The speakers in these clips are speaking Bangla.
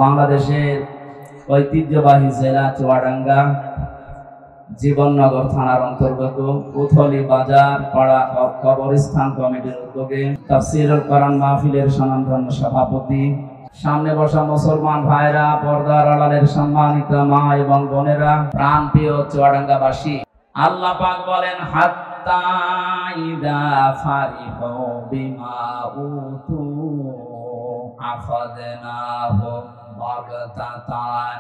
বাংলাদেশের ঐতিহ্যবাহী জেলা চুয়াডাঙ্গা জীবননগর থানার অন্তর্গত উথলি বাজার পাড়া কবরস্থান কমিটির উদ্যোগে তাফসীরুল কোরআন মাহফিলের স্বনামধন্য সভাপতি, সামনে বসা মুসলমান ভাইরা, পর্দার আড়ালের সম্মানিত মা এবং বোনেরা, প্রাণপ্রিয় চুয়াডাঙ্গাবাসী, আল্লাহ পাক বলেন হাত্তা ইদা ফারিহু বিমা উতু আখাযনাহুম বাগতাতান।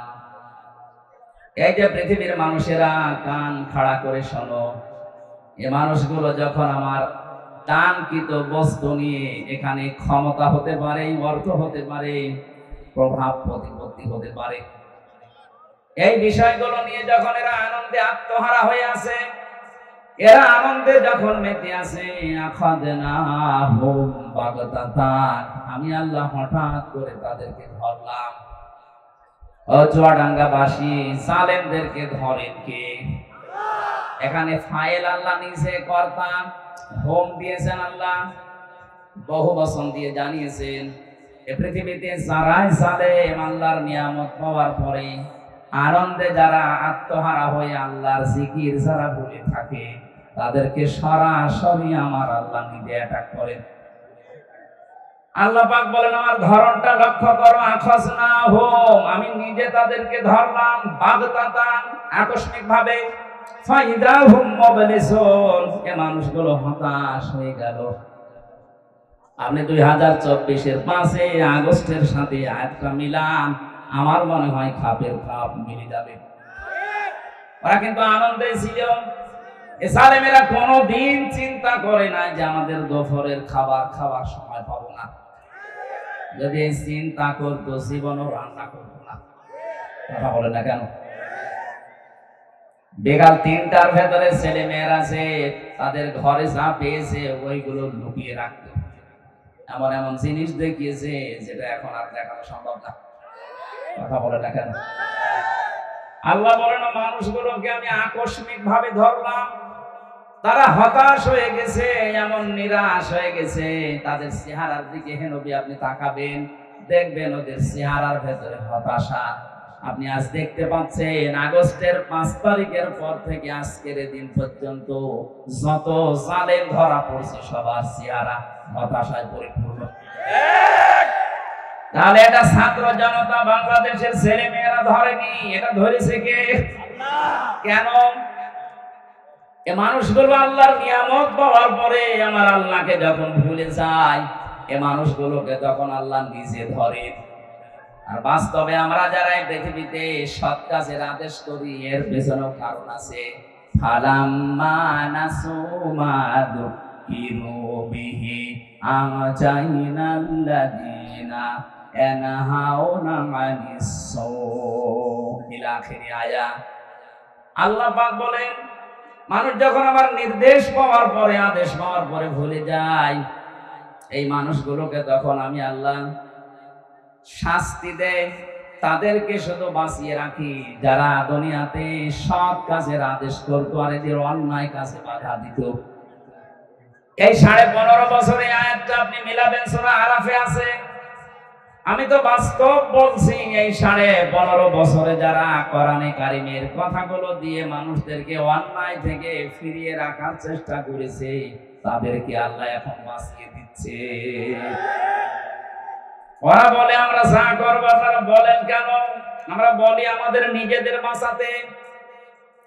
এই যে পৃথিবীর মানুষেরা কান খাড়া করে শোনো, এ মানুষগুলো যখন আমার দানকৃত বস্তু নিয়ে এখানে ক্ষমতা হতে পারে, অর্থ হতে পারে, প্রভাব প্রতিপত্তি হতে পারে, এই বিষয়গুলো নিয়ে যখন এরা আনন্দে আত্মহারা হয়ে আছে, এরা আনন্দে যখন মেতে আছে, আখাযনাহুম বাগতাতান, আমি আল্লাহ হঠাৎ করে তাদেরকে ধরলাম। ও চুয়াডাঙ্গাবাসী, জালেমদেরকে ধরেন কে? এখানে ফাইল আল্লাহ নিজে কর্তা, হোম দিয়েছেন আল্লাহ, বহু বচন দিয়ে জানিয়েছেন এ পৃথিবীতে যারাই জালেম আল্লাহর নিয়ামত পাওয়ার পরে আনন্দে যারা আত্মহারা হয়ে আল্লাহর জিকির যারা ভুলে থাকে, তাদেরকে সরাসরি আমার আল্লাহ নিজে অ্যাটাক করেন। আল্লাহ পাক বলেন আমার ধরনটা লক্ষ্য করো, আখাযনাহুম, আমি নিজে তাদেরকে ধরলাম, বাগতাতান, আকস্মিক ভাবে, ফাইদাহুম মুবলিসুন, এ মানুষগুলো হতাশ হয়ে গেল। আপনি 2024-এর 5 আগস্টের সাথে আয়াতটা মিলান, আমার মনে হয় খাপের খাপ মিলে যাবে। ওরা কিন্তু আনন্দে ছিল। এ জালেমেরা কোনোদিন চিন্তা করে না যে আমাদের দুপুরের খাবার খাবার সময় পাবো না। যদি চিন্তা করতো জীবনও রান্না করতো না। কথা বলে না কেন? বিকাল 3টার ভেতরে ছেলে মেয়েরা আছে, তাদের ঘরে যা পেয়েছে ওইগুলো লুকিয়ে রাখতো। এমন এমন জিনিস দেখিয়েছে যেটা এখন আর দেখানো সম্ভব না। কথা বলে না কেন? আল্লাহ বলেন মানুষগুলোকে আমি আকস্মিক ভাবে ধরলাম, তারা হতাশ হয়ে গেছে, এমন নিরাশ হয়ে গেছে। তাদের চেহারার দিকে হে নবী আপনি তাকাবেন, দেখবেন ওদের চেহারার ভেতরে হতাশা। আপনি আজ দেখতে পাচ্ছেন আগস্টের 5 তারিখের পর থেকে আজকের দিন পর্যন্ত যত জালেম ধরা পড়ছে সবার চেহারা হতাশায় পরিপূর্ণ। তাহলে এটা ছাত্র জনতা বাংলাদেশের ছেলে মেয়েরা ধরেনি, এটা ধরেছে কে? কেন? এ মানুষগুলো আল্লাহর নিয়ামত পাওয়ার পরে আমার আল্লাহকে যখন ভুলে যায়, এ মানুষগুলোকে তখন আল্লাহ নিজে ধরে। আর বাস্তবে আমরা যারা এই পৃথিবীতে সৎ কাজের আদেশ করি, এর পেছনেও কারণ আছে। ফালাম্মা নাসু মা যুকিরু বিহি আনজাইনাল্লাযীনা ইয়ানহাউনা আনিস সূ ইলা আখিরি আয়াত। আল্লাহ পাক বলেন মানুষ যখন আমার নির্দেশ পাওয়ার পরে, আদেশ পাওয়ার পরে ভুলে যায়, এই মানুষগুলোকে তখন আমি আল্লাহ শাস্তি দেয়। তাদেরকে শুধু বাঁচিয়ে রাখি যারা দুনিয়াতে সৎ কাজের আদেশ করতো আর এদের অন্যায় কাজে বাধা দিত। এই 15.5 বছরে আয়াতটা আপনি মিলাবেন, সূরা আরাফে আছে। আমি তো বাস্তব বলছি, এই 15.5 বছরে যারা কোরআনে কারিমের কথাগুলো দিয়ে মানুষদেরকে অন্যায় থেকে ফিরিয়ে রাখার চেষ্টা করেছে, তাদেরকে আল্লাহ এখন বাঁচিয়ে দিচ্ছে। ওরা বলে আমরা যা করবো, আপনারা বলেন কেন? আমরা বলি আমাদের নিজেদের বাঁচাতে।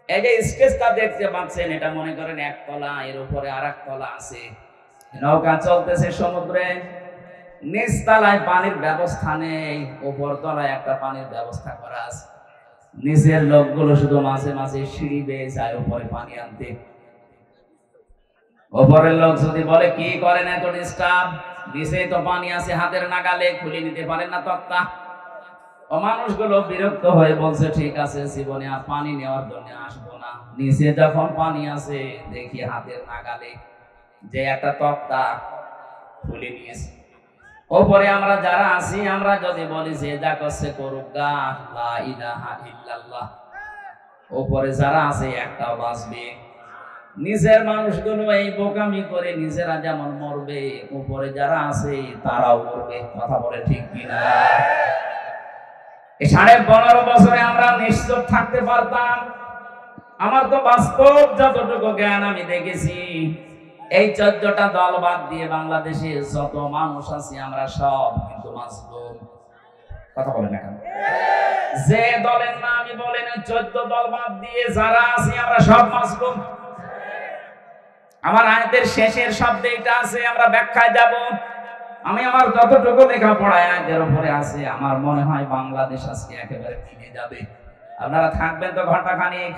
এই যে স্টেজটা দেখতে পাচ্ছেন, এটা মনে করেন 1 তলা, এর উপরে আর 1 তলা আছে, নৌকা চলতেছে সমুদ্রে। নিচ তলায় পানির ব্যবস্থা নেই, উপর তলায় একটা পানির ব্যবস্থা করা আছে। নিচের লোকগুলো শুধু মাঝে মাঝে সিঁড়ি বেয়ে যায় উপরে পানি আনতে। উপরের লোক যদি বলে কি করেন এত ডিস্টার্ব, নিচেই তো পানি আছে হাতের নাগালে, খুলে নিতে পারেন না তক্তা? ও মানুষগুলো বিরক্ত হয়ে বলছে ঠিক আছে, জীবনে আর পানি নেওয়ার জন্য আসবো না। নিচে যখন পানি আছে দেখি হাতের নাগালে যে একটা তক্তা খুলে নিয়েছে। ওপরে আমরা যারা আছি, আমরা যদি বলি যে যা করছে করুক গা, লা ইলাহা ইল্লাল্লাহ, ওপরে যারা আছে একটাও বাঁচবে। নিচের মানুষগুলো এই বোকামি করে নিজেরা যেমন মরবে, উপরে যারা আছে তারাও মরবে। কথা বলে ঠিক কিনা? এই 15.5 বছরে আমরা নিশ্চুপ থাকতে পারতাম? আমার তো বাস্তব যতটুকু জ্ঞান আমি দেখেছি, এই 14টা দল বাদ দিয়ে বাংলাদেশে যত মানুষ আছে আমরা সব কিন্তু মাসলুম। কথা বলেন না কেন? যে দলের নামই বলেন, 14 দল বাদ দিয়ে যারা আছি আমরা সব মাসলুম। আমার আয়াতের শেষের শব্দে এটা আছে, আমরা ব্যাখ্যায় যাব। আমি আমার যতটুকু লেখাপড়া আয়াতের উপরে আছে, আমার মনে হয় বাংলাদেশ আজকে একেবারে মিলে যাবে। আপনারা থাকবেন তো ঘন্টা খানিক।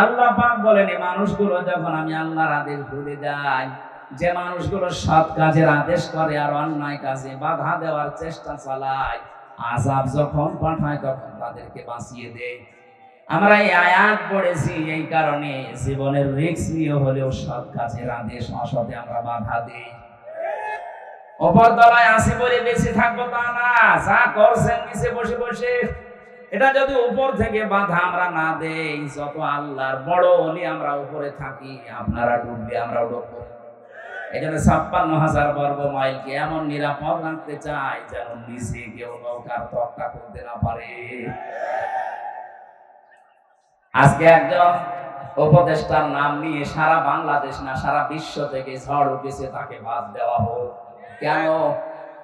আল্লাহ পাক বলেন, এই মানুষগুলো যখন আমি আল্লাহর আদেশ ভুলে যাই, যে মানুষগুলো সৎ কাজের আদেশ করে আর অন্যায় কাজে বাধা দেওয়ার চেষ্টা চালায়, আযাব যখন পাঠায় তখন তাদেরকে বাঁচিয়ে দেয়। আমরা এই আয়াত পড়েছি এই কারণে, জীবনের রিস্ক নিয়ে হলেও সৎ কাজের আদেশ অসতে আমরা বাধা দিই। উপর তলায় আসি বলে বেশি থাকবো তা না, যা করছেন নিচে বসে বসে। এটা যদি উপর থেকে বাধা আমরা না দেই, যত আল্লাহর বড় ওলি আমরা উপরে থাকি, আপনারা ডুববে আমরাও ডুববো। এই জন্য 56,000 বর্গ মাইলকে এমন নিরাপদ রাখতে চাই যেন নিচে কেউ নৌকার তক্তা করতে না পারে। আজকে একজন উপদেষ্টার নাম নিয়ে সারা বাংলাদেশ না সারা বিশ্ব থেকে ঝড় উঠেছে, তাকে বাদ দেওয়া হোক। কেন?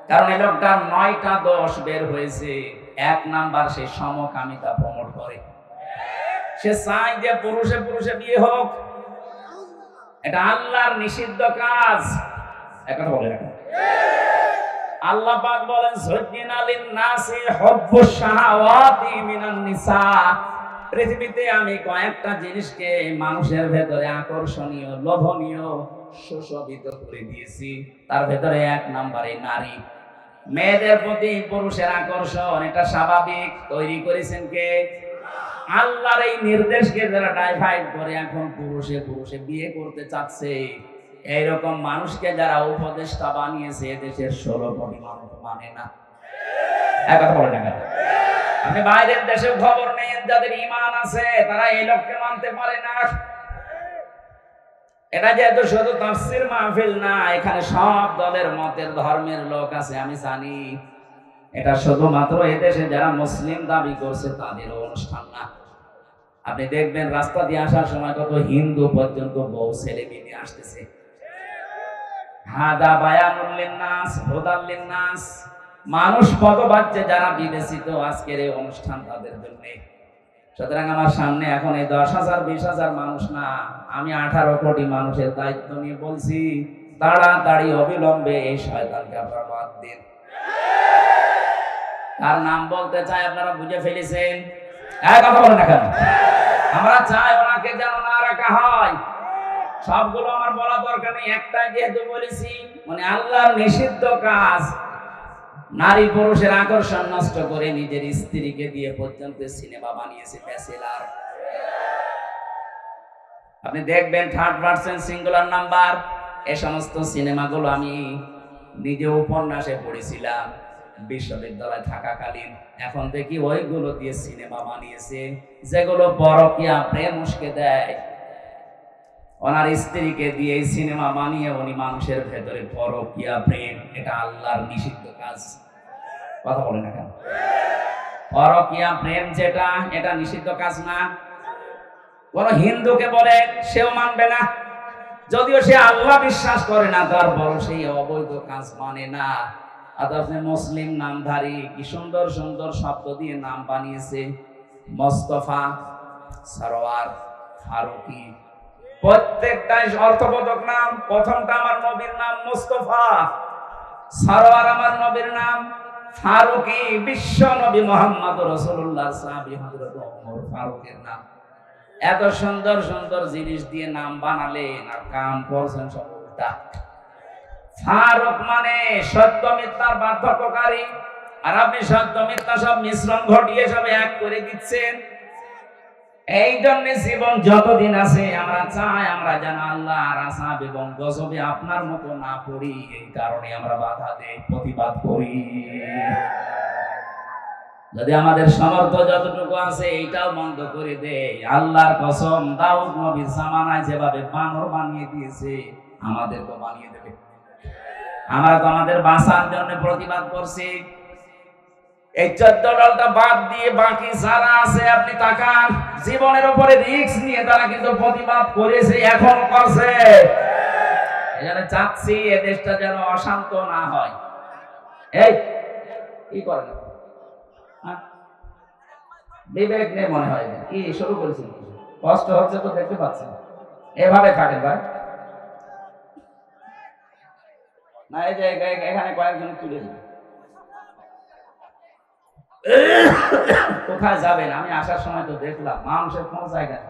কারণ এই লোকটার 9টা দোষ বের হয়েছে। 1 নাম্বার, সে সমকামিতা প্রমোট করে। সে চায় যে পুরুষে পুরুষে বিয়ে হোক। এটা আল্লাহর নিষিদ্ধ কাজ। একটা বলে রাখেন, আল্লাহ পাক বলেন, যুজ্জিনা লিন-নাসি হুব্বুশ শাহাওয়াতি মিনান নিসা। পৃথিবীতে আমি কয়েকটা জিনিসকে মানুষের ভেতরে আকর্ষণীয়, লোভনীয়, সুশোভিত করে দিয়েছি। তার ভেতরে 1 নম্বরে নারী। মেয়েদের প্রতি পুরুষের আকর্ষণ, এটা স্বাভাবিক। তৈরি করেছেন কে? আল্লাহর এই নির্দেশকে যারা ডাইভাইড করে এখন পুরুষে পুরুষে বিয়ে করতে চাচ্ছে, এইরকম মানুষকে যারা উপদেষ্টা বানিয়েছে, দেশের 16 কোটি মানুষ মানে না। কথা বলে না। আপনি বাইরের দেশেও খবর নেন, যাদের ঈমান আছে তারা এই লোককে মানতে পারে না। এটা যেহেতু শুধু তাফসীর মাহফিল না, এখানে সব দলের মতের ধর্মের লোক আছে, আমি জানি। এটা শুধুমাত্র এদেশে যারা মুসলিম দাবি করছে তাদেরও অনুষ্ঠান না। আপনি দেখবেন রাস্তা দিয়ে আসার সময় কত হিন্দু পর্যন্ত বউ ছেলে নিয়ে আসতেছে। হাদা বায়ানুল লিন্নাস হুদাল লিন্নাস। মানুষ কত বাচ্চা যারা বিবেচিত আজকের এই অনুষ্ঠান তাদের জন্য। সুতরাং আমার সামনে এখন এই 10,000 20,000 মানুষ না, আমি 18 কোটি মানুষের দায়িত্ব নিয়ে বলছি, তাড়াতাড়ি অবিলম্বে এই শয়তানকে আপনারা বাদ দিন। তার নাম বলতে চাই, আপনারা বুঝে ফেলেছেন। কথা বলেন না কেন? আমরা চাই ওনাকে যেন না রাখা হয়। সবগুলো আমার বলা দরকার নেই, একটাই যেহেতু বলেছি, মানে আল্লাহর নিষিদ্ধ কাজ। নারী পুরুষের আকর্ষণ নষ্ট করে নিজের স্ত্রীকে দিয়ে পর্যন্ত সিনেমা বানিয়েছে ব্যাচেলার। আপনি দেখবেন 3rd পারসন সিঙ্গুলার নাম্বার। এই সমস্ত সিনেমাগুলো আমি নিজে উপন্যাসে পড়েছিলাম বিশ্ববিদ্যালয়ে থাকাকালীন। এখন দেখি ওইগুলো দিয়ে সিনেমা বানিয়েছে, যেগুলো পরকীয়া প্রেম উস্কে দেয়। ওনার স্ত্রীকে দিয়ে সিনেমা বানিয়ে উনি মানুষের ভেতরে পরকীয়া প্রেম, এটা আল্লাহর নিষিদ্ধ কাজ। কথা বলে না কেন? পরকীয়া প্রেম যেটা, এটা নিষিদ্ধ কাজ না। কোন হিন্দুকে বলে, সেও মানবে না। যদিও সে আল্লাহ বিশ্বাস করে না, তারপরও সেই অবৈধ কাজ মানে না। আপনি মুসলিম নামধারী কি সুন্দর সুন্দর শব্দ দিয়ে নাম বানিয়েছে, মোস্তফা, সরওয়ার, ফারুকি, প্রত্যেকটাই অর্থবোধক নাম। প্রথমটা আমার নবীর নাম মুস্তফা, সরওয়ার আমার নবীর নাম, ফারুকি বিশ্ব নবী মুহাম্মদ রাসূলুল্লাহ সাহাবী হযরত ওমর ফারুকের নাম। এত সুন্দর সুন্দর জিনিস দিয়ে নাম বানালেন আর কাম করছেন সব উল্টা। ফারুক মানে সত্য মিথ্যার পার্থক্যকারী, আর আপনি সত্য মিথ্যা সব মিশ্রণ ঘটিয়ে সব এক করে দিচ্ছেন। এই জন্য জীবন যতদিন আছে আমরা চাই আমরা যেন আল্লাহ আর আযাব এবং গজবে আপনার মতো না পড়ি। এই কারণে আমরা বাধা দেই, প্রতিবাদ করি। যদি আমাদের সামর্থ্য যতটুকু আছে এইটাও বন্ধ করে দেয়, আল্লাহর কসম, দাউদ নবীর জামানায় যেভাবে বানর বানিয়ে দিয়েছে আমাদেরকে বানিয়ে দেবে। আমরা তো আমাদের বাঁচার জন্য প্রতিবাদ করছি। এই 14 দলটা বাদ দিয়ে বাকি যারা আছে আপনি তাকান, জীবনের উপরে রিস্ক নিয়ে তারা কিন্তু প্রতিবাদ করেছে, এখন করছে। এখানে চাচ্ছি এ দেশটা যেন অশান্ত না হয়। এই কি করেন, বিবেক নেই মনে হয়, কি শুরু করেছি, কষ্ট হচ্ছে তো দেখতে পাচ্ছেন, এভাবে থাকেন ভাই না। এই যে এখানে কয়েকজন তুলে দিন, কোথায় যাবেন? আমি আসার সময় তো দেখলাম মানুষের কোন জায়গায়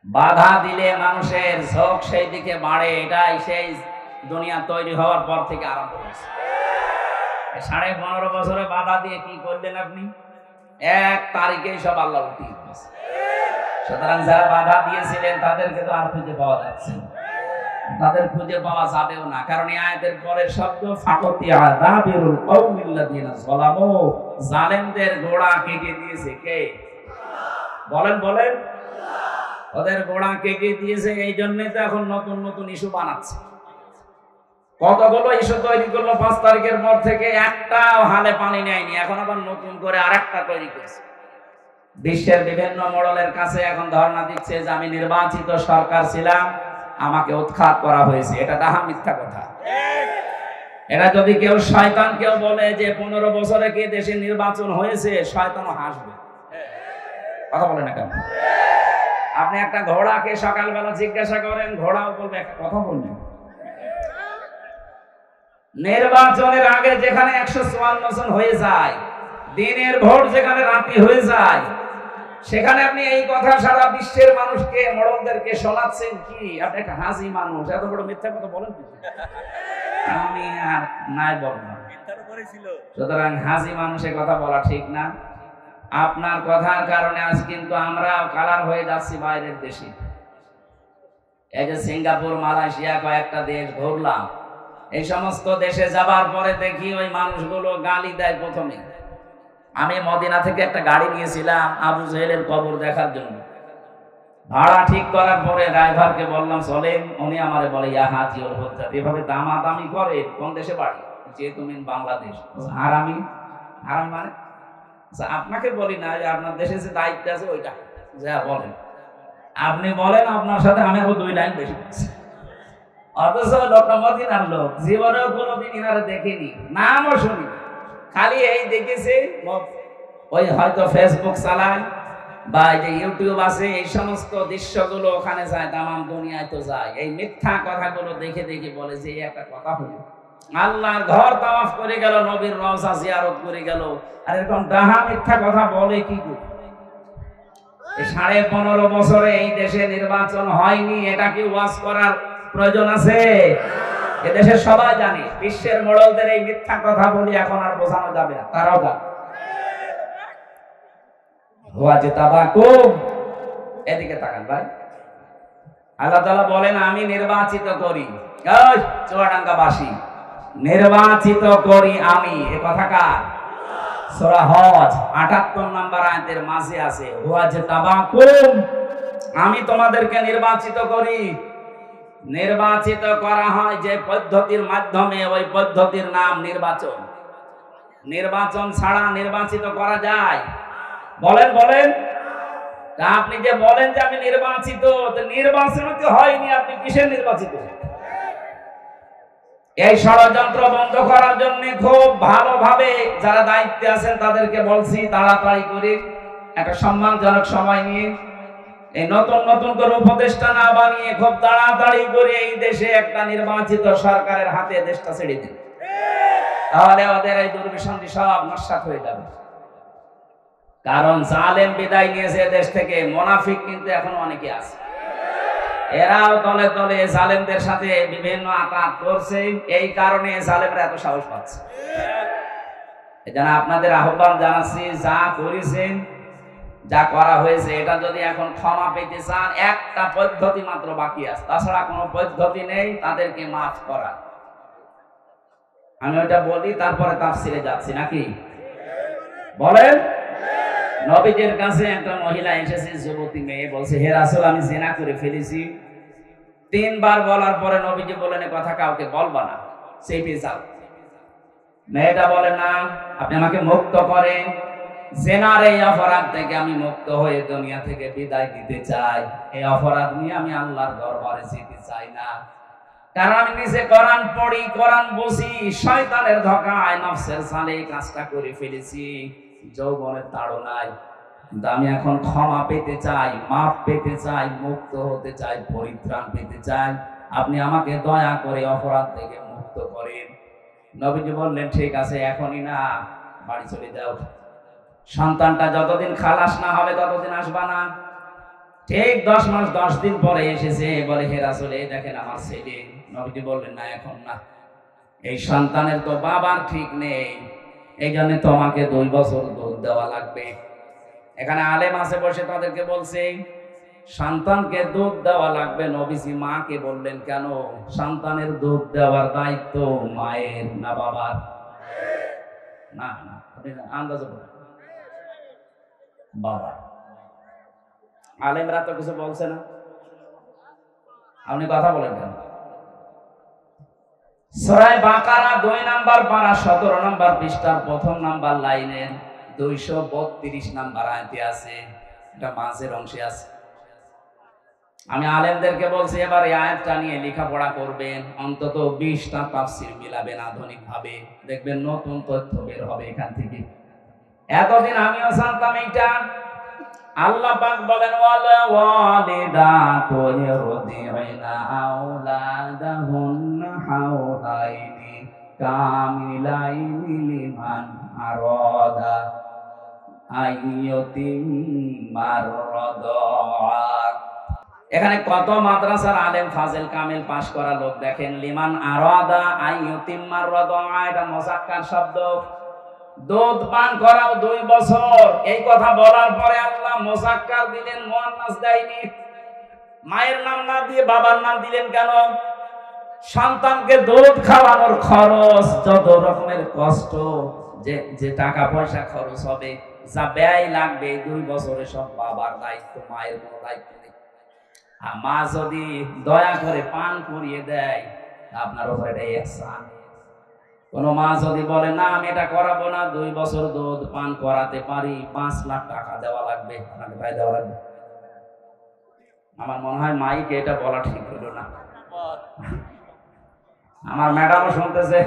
বাধা দিলে মানুষের ঝোঁক সেই দিকে বাড়ে। এটাই সেই দুনিয়া তৈরি হওয়ার পর থেকে আরম্ভ হয়েছে। 15.5 বছরে বাধা দিয়ে কি করলেন আপনি? 1 তারিখেই সব আল্লাহ উঠিয়ে দিয়েছে। সুতরাং যারা বাধা দিয়েছিলেন তাদেরকে তো আর খুঁজে পাওয়া যাচ্ছে না, তাদের খুঁজে পাওয়া যাবেও না। কারণ এই আয়াতের পরের শব্দ ফাকাতিয়া দাবিরুল কওমিল্লাযিনা যালামু, জালেমদের গোড়া কেটে দিয়েছে কে? বলেন বলেন। ওদের গোড়া কেটে দিয়েছে। এই জন্যই তো এখন নতুন নতুন ইস্যু বানাচ্ছে। কতগুলো ইস্যু তৈরি করলো 5 তারিখের পর থেকে, একটাও হালে পানি নেয়নি। এখন আবার নতুন করে আরেকটা তৈরি করেছে। বিশ্বের বিভিন্ন মডেলের কাছে এখন ধর্ণা দিচ্ছে যে আমি নির্বাচিত সরকার ছিলাম, আমাকে উৎখাত করা হয়েছে। এটা ডাহা মিথ্যা কথা। এটা যদি কেউ শয়তান কেউ বলে যে 15 বছরে কি দেশে নির্বাচন হয়েছে, শয়তানও হাসবে। কথা বলে না কেন? আপনি একটা ঘোড়াকে সকালবেলা জিজ্ঞাসা করেন, ঘোড়াও বলবে একটা কথা বলবেন। নির্বাচনের আগে যেখানে 154 জন হয়ে যায়, দিনের ভোট যেখানে রাতে হয়ে যায়, সেখানে আপনি এই কথা সারা বিশ্বের মানুষকে, মডেলদেরকে শোনাচ্ছেন কি? আপনি একটা হাসি মানুষ, এত বড় মিথ্যা কথা বলেন? আমি আর নাই বলবো। সুতরাং হাসি মানুষের কথা বলা ঠিক না। আপনার কথার কারণে আজ কিন্তু আমরাও কালার হয়ে যাচ্ছি বাইরের দেশে। এই যে সিঙ্গাপুর, মালয়েশিয়া, কয়েকটা দেশ ঘুরলাম। এই সমস্ত দেশে যাবার পরে দেখি ওই মানুষগুলো গালি দেয় প্রথমে। আমি মদিনা থেকে একটা গাড়ি নিয়েছিলাম আবু জেহেলের কবর দেখার জন্য। ভাড়া ঠিক করার পরে ড্রাইভারকে বললাম চলেন, উনি আমারে বলে ইয়া হাজি ওর হজ্জাত। এভাবে দামাদামি করে। কোন দেশে বাড়ি? যে তুমি বাংলাদেশ। হারামি? হারাম মানে আপনাকে বলি না যে আপনার দেশে যে দায়িত্ব আছে ওইটা যা বলেন। আপনি বলেন আপনার সাথে আমি আরো 2 লাইন বেশি বলছি। অথচ লোকটা মদিনার লোক, জীবনেও কোনোদিন ইনারে দেখিনি, নামও শুনি। খালি এই দেখেছে ওই হয়তো ফেসবুক চালায় বা এই যে ইউটিউব আছে, এই সমস্ত দৃশ্যগুলো ওখানে যায়, তামাম দুনিয়ায় তো যায়। এই মিথ্যা কথাগুলো দেখে দেখে বলে যে এই একটা কথা হলো, আল্লাহর ঘর তাওয়াফ করে গেল, নবীর রওজা জিয়ারত করে গেল, আর এরকম ডাহা মিথ্যা কথা বলে কি করে? 15.5 বছরে এই দেশে নির্বাচন হয়নি, এটা কি ওয়াজ করার প্রয়োজন আছে? এদেশে সবাই জানে। বিশ্বের মডেলদের এই মিথ্যা কথা বলি এখন আর বোঝানো যাবে না, তারাও জানে। এদিকে তাকান ভাই। আল্লাহ তাআলা বলেন আমি নির্বাচিত করি, চুয়াডাঙ্গাবাসী নির্বাচিত করি আমি। এ কথা কার? সূরা হজ 78 নম্বর আয়াতের মাঝে আছে, ওয়াজতাবাকুম, আমি তোমাদেরকে নির্বাচিত করি। নির্বাচিত করা হয় যে পদ্ধতির মাধ্যমে, ওই পদ্ধতির নাম নির্বাচন। নির্বাচন ছাড়া নির্বাচিত করা যায়? বলেন বলেন। আপনি যে বলেন যে আমি নির্বাচিত, নির্বাচন তো হয়নি, আপনি কিসের নির্বাচিত? এই ষড়যন্ত্র বন্ধ করার জন্য খুব ভালোভাবে যারা দায়িত্বে আছেন তাদেরকে বলছি, তাড়াতাড়ি করে একটা সম্মানজনক সময় নিয়ে, এই নতুন নতুন করে উপদেষ্টা না বানিয়ে খুব তাড়াতাড়ি করে এই দেশে একটা নির্বাচিত সরকারের হাতে দেশটা ছেড়ে দিন। তাহলে ওদের এই দুর্বিসন্ধি সব নস্যাৎ হয়ে যাবে। কারণ জালেম বিদায় নিয়েছে দেশ থেকে, মুনাফিক কিন্তু এখন অনেকে আছে। এরাও তলে তলে জালেমদের সাথে বিভিন্ন আঘাত করছে। এই কারণে জালেমরা এত সাহস পাচ্ছে। এজন্য আপনাদের আহ্বান জানাচ্ছি, যা করেছেন, যা করা হয়েছে, এটা যদি এখন ক্ষমা পেতে চান, একটা পদ্ধতি মাত্র বাকি আছে, তাছাড়া কোনো পদ্ধতি নেই তাদেরকে মাফ করা। আমি ওটা বলি, তারপরে তাফসিরে যাচ্ছি নাকি বলেন। নবীজির কাছে একটা মহিলা এসেছে, যুবতী মেয়ে, বলছে হে রাসূল আমি জিনা করে ফেলেছি। 3 বার বলার পরে নবীজি বলেন এ কথা কাউকে বলবা না, চেপে যাও। মেয়েটা বলে না, আপনি আমাকে মুক্ত করেন, জেনার এই অপরাধ থেকে আমি মুক্ত হয়ে দুনিয়া থেকে বিদায় দিতে চাই। এই অপরাধ নিয়ে আমি আল্লাহর দরবারে যেতে চাই না, কারণ আমি নিজে কোরআন পড়ি, কোরআন বুঝি, শয়তানের ধোঁকায় নফসের সালে কাজটা করে ফেলেছি, যৌবনের তাড়নায়। কিন্তু আমি এখন ক্ষমা পেতে চাই, মাফ পেতে চাই, মুক্ত হতে চাই, পরিত্রাণ পেতে চাই। আপনি আমাকে দয়া করে অপরাধ থেকে মুক্ত করেন। নবীজি বললেন, ঠিক আছে, এখনই না, বাড়ি চলে যাও। সন্তানটা যতদিন খালাস না হবে ততদিন আসবা না। ঠিক 10 মাস 10 দিন পরে এসেছে, বলে হে রাসূল, এই দেখেন আমার ছেলে। নবীজি বললেন, না, এখন না, এই সন্তানের তো বাবার ঠিক নেই, এই জন্য তোমাকে 2 বছর দুধ দেওয়া লাগবে। এখানে আলেম আছে বসে, তাদেরকে বলছে সন্তানকে দুধ দেওয়া লাগবে। নবীজি মাকে বললেন, কেন? সন্তানের দুধ দেওয়ার দায়িত্ব মায়ের না বাবার? না না, আপনি আন্দাজে বলেন, বাবা। আলেমরা তো কিছু বলছে না, আপনি কথা বলেন কেন? সূরা বাকারা 2 নাম্বার পারা 17 নাম্বার পৃষ্ঠার 1 নাম্বার লাইনের 232 নাম্বার আয়াতে আছে, এটা মাঝের অংশে আছে। আমি আলেমদেরকে বলছি, এবার এই আয়াতটা নিয়ে লেখাপড়া করবেন, অন্তত 20টা তাফসীর মিলাবেন আধুনিক ভাবে, দেখবেন নতুন তথ্য বের হবে এখান থেকে। এতদিন আমিও জানতাম এইটা। আল্লাহ পাক বলেন, ওয়ালা ওয়ালিদাতু ইরদি'না আওলাদাহুন্না হাওলাইনি কামিলাইনি লিমান আরাদা আইয়ুতিম্মার রাদা। এখানে কত মাদ্রাসার আলেম ফাজিল কামিল পাশ করা লোক দেখেন, লিমান আরাদা আইয়ুতিম্মার রাদা, এটা মুযাক্কার শব্দ। দুধ পান করাও 2 বছর, এই কথা বলার পরে আল্লাহ মুযাক্কার দিলেন, মুয়ান্নাস দেয়নি। মায়ের নাম না দিয়ে বাবার নাম দিলেন কেন? সন্তানকে দুধ খাওয়ানোর খরচ, যত রকমের কষ্ট, যে টাকা পয়সা খরচ হবে, যা ব্যয় লাগবে 2 বছরে, সব বাবার দায়িত্ব, মায়ের কোনো দায়িত্ব নেই। আর মা যদি দয়া করে পান করিয়ে দেয়, আপনার উপরে এটা ইহসান। কোন মা যদি বলে, না আমি এটা করাবো না, 2 বছর দুধ পান করাতে পারি, 5 লাখ টাকা দেওয়া লাগবে, আপনাকে তাই দেওয়া লাগবে। আমার মনে হয় মাইকে এটা বলা ঠিক হলো না। আমার ম্যাডামও শুনতেছে।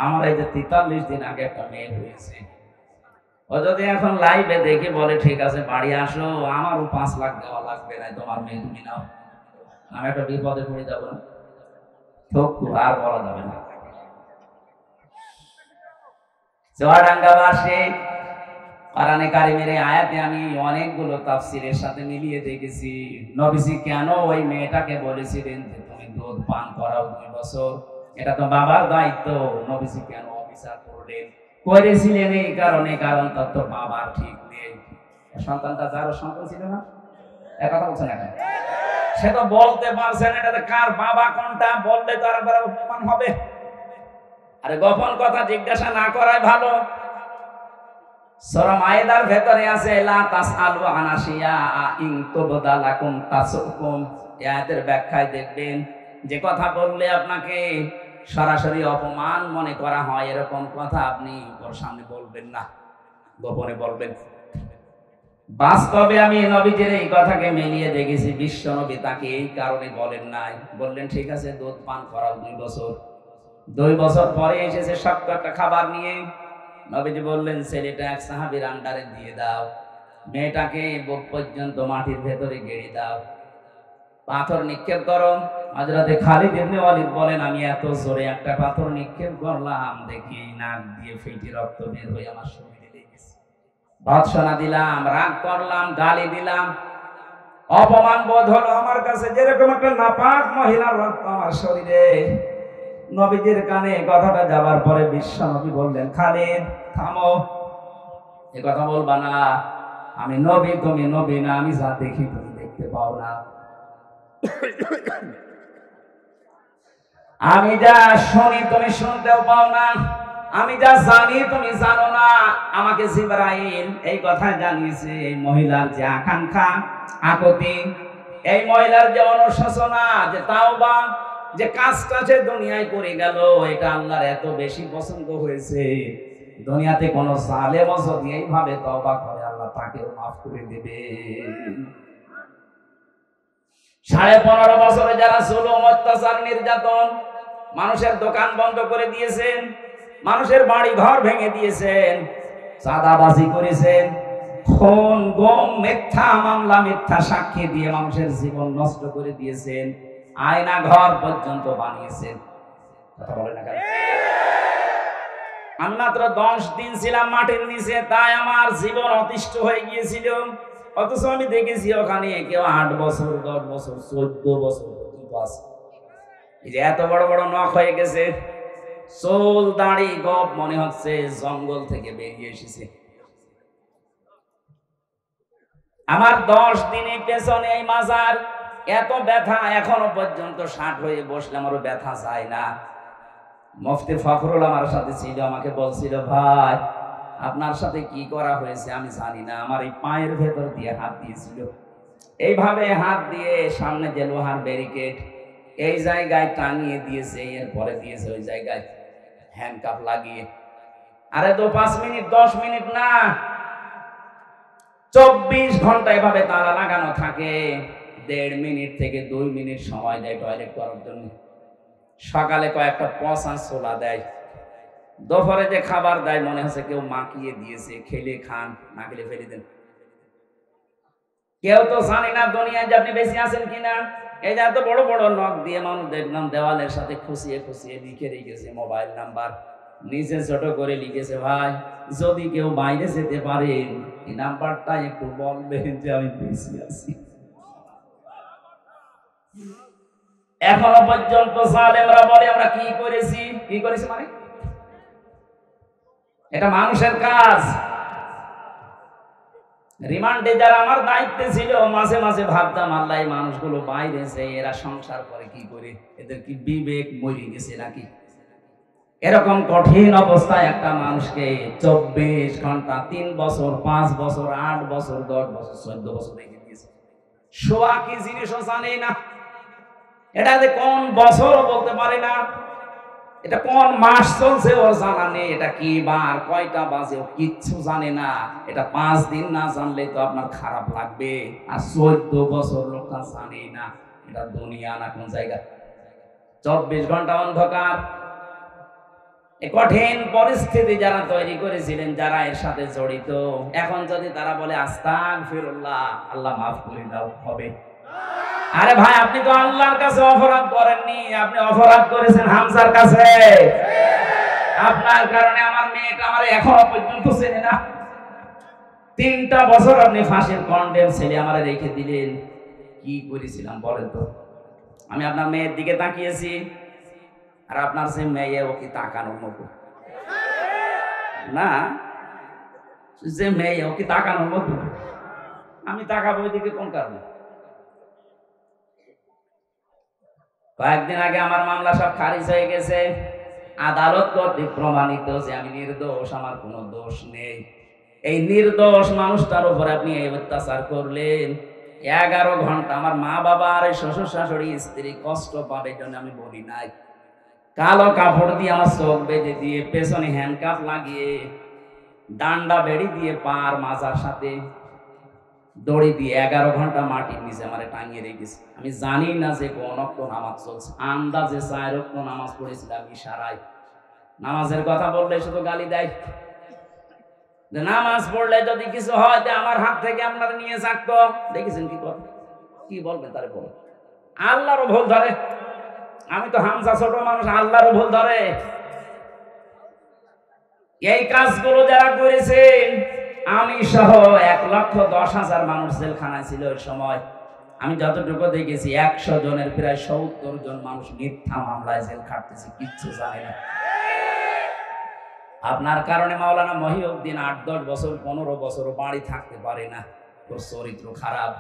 আমার এই যে 43 দিন আগে একটা মেয়ে হয়েছে, ও যদি এখন লাইভে দেখে বলে, ঠিক আছে বাড়ি আসো, আমারও 5 লাখ দেওয়া লাগবে না, তোমার মেয়ে তুমি নাও, আমি একটা বিপদে পড়ে যাবো না? আর বলা যাবে না। চুয়াডাঙ্গাবাসী কোরআনে কারিমের এই আয়াতে আমি অনেকগুলো তাফসীরের সাথে মিলিয়ে দেখেছি, নবীজি কেন ওই মেয়েটাকে বলেছিলেন যে তুমি দুধ পান করাও 2 বছর, এটা তো বাবার দায়িত্ব। নবীজি কেন অবিচার করলেন? করেছিলেন এই কারণে, কারণ তার তো বাবার ঠিক নেই। সন্তানটা যারও সন্তান ছিল না, কথা বলছেন এখন, সে তো বলতে পারছে না এটা কার বাবা কোনটা, বললে তো আর অপমান হবে। আরে গোপন কথা জিজ্ঞাসা না করাই ভালো। সূরা মায়েদার ভেতরে আছে, লা তাসআলু আন আশিয়া ইন তুবদা লাকুম তাসুকুম। এই আয়াতের ব্যাখ্যায় দেখবেন, যে কথা বললে আপনাকে সরাসরি অপমান মনে করা হয়, এরকম কথা আপনি ওর সামনে বলবেন না, গোপনে বলবেন। বাস্তবে আমি নবীজির এই কথাকে মিলিয়ে দেখেছি, বিশ্ব নবী তাকে এই কারণে বলেন নাই, বললেন ঠিক আছে দুধ পান করাও 2 বছর। 2 বছর পরে এসেছে শক্ত একটা খাবার নিয়ে, নবীজি বললেন ছেলেটা এক সাহাবীর আন্ডারে দিয়ে দাও, মেয়েটাকে বুক পর্যন্ত মাটির ভেতরে গেড়ে দাও, পাথর নিক্ষেপ করো। হযরতে খালিদ ইবনে ওয়ালিদ বলেন, আমি এত জোরে একটা পাথর নিক্ষেপ করলাম, দেখি নাক দিয়ে ফেটে রক্ত বের হয়ে আমার শরীরে লেগেছে। ভৎসনা দিলাম, রাগ করলাম, গালি দিলাম, অপমান বোধ হলো আমার কাছে, যেরকম একটা নাপাক মহিলার রক্ত আমার শরীরে। নবীজির কানে কথাটা যাবার পরে বিশ্ব নবী বললেন, খালিদ থামো, এ কথা বলবা না, আমি নবী, তুমি নবী না, আমি যা দেখি তুমি দেখতে পাও না, আমি যা শুনি তুমি শুনতেও পাও না, আমি যা জানি তুমি জানো না। আমাকে জিবরাইল এই কথা জানিয়েছে, এই মহিলার যে আকাঙ্ক্ষা, আকুতি, এই মহিলার যে অনুশোচনা, যে তাওবা, যে কাজটা সে দুনিয়ায় করে গেল, এটা আল্লাহর এত বেশি পছন্দ হয়েছে, দুনিয়াতে কোন জালেম যদি এইভাবে তওবা করে আল্লাহ তাকেও মাফ করে দেবে। 15.5 বছরে যারা জুলুম, অত্যাচার, নির্যাতন, মানুষের দোকান বন্ধ করে দিয়েছেন, মানুষের বাড়ি ঘর ভেঙে দিয়েছেন, চাঁদাবাজি করেছেন, খুন, গুম, মিথ্যা মামলা, মিথ্যা সাক্ষী দিয়ে মানুষের জীবন নষ্ট করে দিয়েছেন, আয়না ঘর পর্যন্ত বানিয়েছেন। কথা বলে না কেন? আমি মাত্র 10 দিন ছিলাম মাটির নিচে, তাই আমার জীবন অতিষ্ঠ হয়ে গিয়েছিল। অথচ আমি দেখেছি ওখানে কেউ 8 বছর, 10 বছর, 14 বছর পর্যন্ত আছে। এই যে এত বড় বড় নখ হয়ে গেছে, চুল দাড়ি গপ, মনে হচ্ছে জঙ্গল থেকে বেরিয়ে এসেছে। আমার 10 দিনে পেছনে এই মাজার এত ব্যথা, এখনো পর্যন্ত 60 হয়ে বসলে আমারও ব্যথা যায় না। মুফতি ফখরুল আমার সাথে ছিল, আমাকে বলছিল, ভাই আপনার সাথে কি করা হয়েছে আমি জানি না, আমার এই পায়ের ভেতর দিয়ে হাত দিয়েছিল, এইভাবে হাত দিয়ে সামনে যে লোহার ব্যারিকেড এই জায়গায় টাঙিয়ে দিয়েছে, এরপরে দিয়েছে ওই জায়গায় হ্যান্ডকাপ লাগিয়ে। আরে তো 5 মিনিট 10 মিনিট না, 24 ঘন্টা এভাবে তালা লাগানো থাকে। 1.5 মিনিট থেকে 2 মিনিট সময় দেয় টয়লেট করার জন্য। সকালে কয়েকটা পচা ছোলা দেয়, দুপুরে যে খাবার দেয় মনে হচ্ছে কেউ মাখিয়ে দিয়েছে, খেলে খান, না খেলে ফেলে দেন। কেউ তো জানি না দুনিয়ায় যে আপনি বেশি আছেন কিনা। এই যে এত বড় বড় নখ দিয়ে মানুষ দেখলাম দেওয়ালের সাথে খুশিয়ে খুশিয়ে লিখে রেখেছে মোবাইল নাম্বার, নিচে ছোট করে লিখেছে, ভাই যদি কেউ বাইরে যেতে পারেন এই নাম্বারটা একটু বলবেন যে আমি বেশি আছি। এখনো পর্যন্ত জালেমরা বলে আমরা কি করেছি, কি করেছি মানে এটা মানুষের কাজ। রিমান্ডে যারা আমার দায়িত্বে ছিল, মাঝে মাঝে ভাবতাম আল্লাহ এই মানুষগুলো বাইরে যে এরা সংসার করে কি করে, এদের কি বিবেক মরে গেছে নাকি? এরকম কঠিন অবস্থায় একটা মানুষকে 24 ঘন্টা 3 বছর 5 বছর 8 বছর 10 বছর 14 বছর রেখে দিয়েছে। শোয়া কি জিনিসও জানে না, এটা যে কোন বছর বলতে পারে না, এটা কোন মাস চলছে ও জানা নেই, এটা কি বার কয়টা বাজে ও কিচ্ছু জানে না। এটা 5 দিন না জানলে তো আপনার খারাপ লাগবে, আর 14 বছর লোকটা জানে না এটা দুনিয়া না কোন জায়গা। 24 ঘন্টা অন্ধকার। এই কঠিন পরিস্থিতি যারা তৈরি করেছিলেন, যারা এর সাথে জড়িত, এখন যদি তারা বলে আস্তাগফিরুল্লাহ, আল্লাহ মাফ করে দাও, হবে? আরে ভাই আপনি তো আল্লাহর কাছে অপরাধ করেননি, আপনি অপরাধ করেছেন হামজার কাছে। আপনার কারণে আমার মেয়েটা আমার এখনো পর্যন্ত চেনে না। 3টা বছর আপনি ফাঁসির কন্ডেম ছেলে আমার রেখে দিলেন, কি করেছিলাম বলেন তো? আমি আপনার মেয়ের দিকে তাকিয়েছি, আর আপনার সে মেয়ে ও কি তাকানোর মতো না, যে মেয়ে ও কি তাকানোর মতো? আমি তাকাবো ওইদিকে কোন কারণে? কয়েকদিন আগে আমার মামলা সব খারিজ হয়ে গেছে, আদালত কর্তৃক প্রমাণিত যে আমি নির্দোষ, আমার কোনো দোষ নেই। এই নির্দোষ মানুষটার উপর আপনি এই অত্যাচার করলেন। 11 ঘন্টা আমার মা বাবা আর শ্বশুর শাশুড়ি স্ত্রী কষ্ট পাবে জন্য আমি বলি নাই। কালো কাপড় দিয়ে আমার চোখ বেঁধে দিয়ে, পেছনে হ্যান্ডকাপ লাগিয়ে, ডান্ডা বেড়ি দিয়ে পার মাজার সাথে দড়ি দিয়ে 11 ঘন্টা মাটির নিচে আমারে টাঙিয়ে রেখেছে। আমি জানি না যে কোন ওয়াক্ত নামাজ চলছে, আন্দাজে 4 ওয়াক্ত নামাজ পড়েছিলাম ইশারায়। নামাজের কথা বললে শুধু গালি দেয়, যে নামাজ পড়লে যদি কিছু হয় তা আমার হাত থেকে আপনারা নিয়ে যাকতো। দেখেছেন কি কথা, কি বলবেন তারে বলে? আল্লাহরও ভুল ধরে। আমি তো হামজা ছোট মানুষ, আল্লাহরও ভুল ধরে। এই কাজগুলো যারা করেছেন, আমি সহ 1,10,000 মানুষ জেলখানায় ছিল ওই সময়। আমি যতটুকু দেখেছি 100 জনের প্রায় 70 জন মানুষ মিথ্যা মামলায় জেল খাটতেছে, কিচ্ছু জানে না। আপনার কারণে মাওলানা মহিউদ্দিন 8-10 বছর 15 বছর বাড়ি থাকতে পারে না, ওর চরিত্র খারাপ।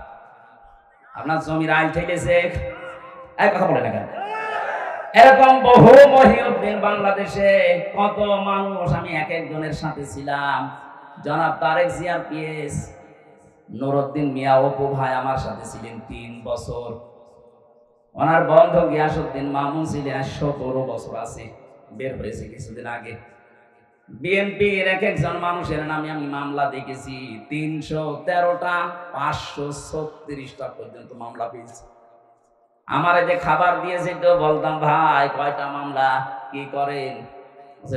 আপনার জমির আইল ঠেকেছে, এক কথা বলে না কেন? এরকম বহু মহিউদ্দিন বাংলাদেশে, কত মানুষ। আমি এক একজনের সাথে ছিলাম। জনাব তারেক জিয়া পিএস, নুরউদ্দিন মিয়া অপু ভাই আমার সাথে ছিলেন 3 বছর। ওনার বন্ধু গিয়াসউদ্দিন মামুন ছিলেন 17 বছর আছে, বের হয়েছে কিছুদিন আগে। বিএনপির এক একজন মানুষের নামে আমি মামলা দেখেছি, 313টা 536টা পর্যন্ত মামলা পেয়েছি। আমার যে খাবার দিয়েছে তো বলতাম, ভাই কয়টা মামলা, কি করেন?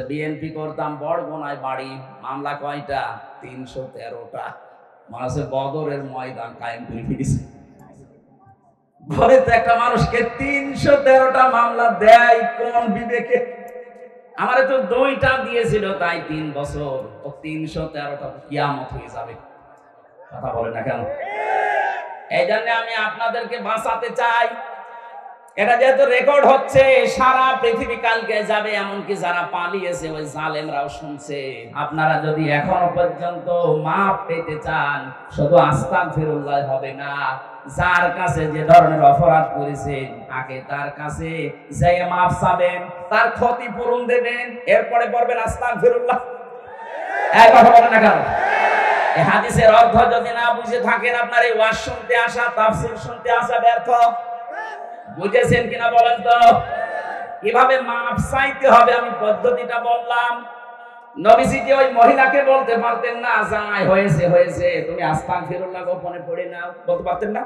বিএনপি করতাম, বড়গোনায় বাড়ি, মামলা কয়টা? 313টা। মনে হচ্ছে বদরের ময়দান কায়েম করে ফেলেছে। ঘরে তো একটা মানুষকে 313টা মামলা দেয় কোন বিবেকে? আমারে তো 2টা দিয়েছিল, তাই 3 বছর। ও 313টা কিয়ামত হয়ে যাবে। কথা বলে না কেন? এই জন্য আমি আপনাদেরকে বাঁচাতে চাই। এটা যেহেতু রেকর্ড হচ্ছে, সারা পৃথিবী কালকে যাবে, এমনকি যারা পালিয়েছে ওই জালেমরাও শুনছে। আপনারা যদি এখনো পর্যন্ত মাপ পেতে চান, শুধু আস্তাগফিরুল্লাহ হবে না, যার কাছে যে ধরনের অপরাধ করেছেন আগে তার কাছে যে মাপ চাবেন, তার ক্ষতিপূরণ দেবেন, এরপরে পড়বেন আস্তাগফিরুল্লাহ। এই কথা বলেন না কেন? এই হাদিসের অর্থ যদি না বুঝে থাকেন, আপনার এই ওয়াজ শুনতে আসা, তাফসীর শুনতে আসা ব্যর্থ। বুঝেছেন কিনা বলেন তো? কিভাবে মাপ চাইতে হবে আমি পদ্ধতিটা বললাম। নবীজি যে ওই মহিলাকে বলতে পারতেন না, যাই হয়েছে হয়েছে, তুমি আস্তাগফিরুল্লাহ গোপনে পড়ে নাও, বলতে পারতেন না?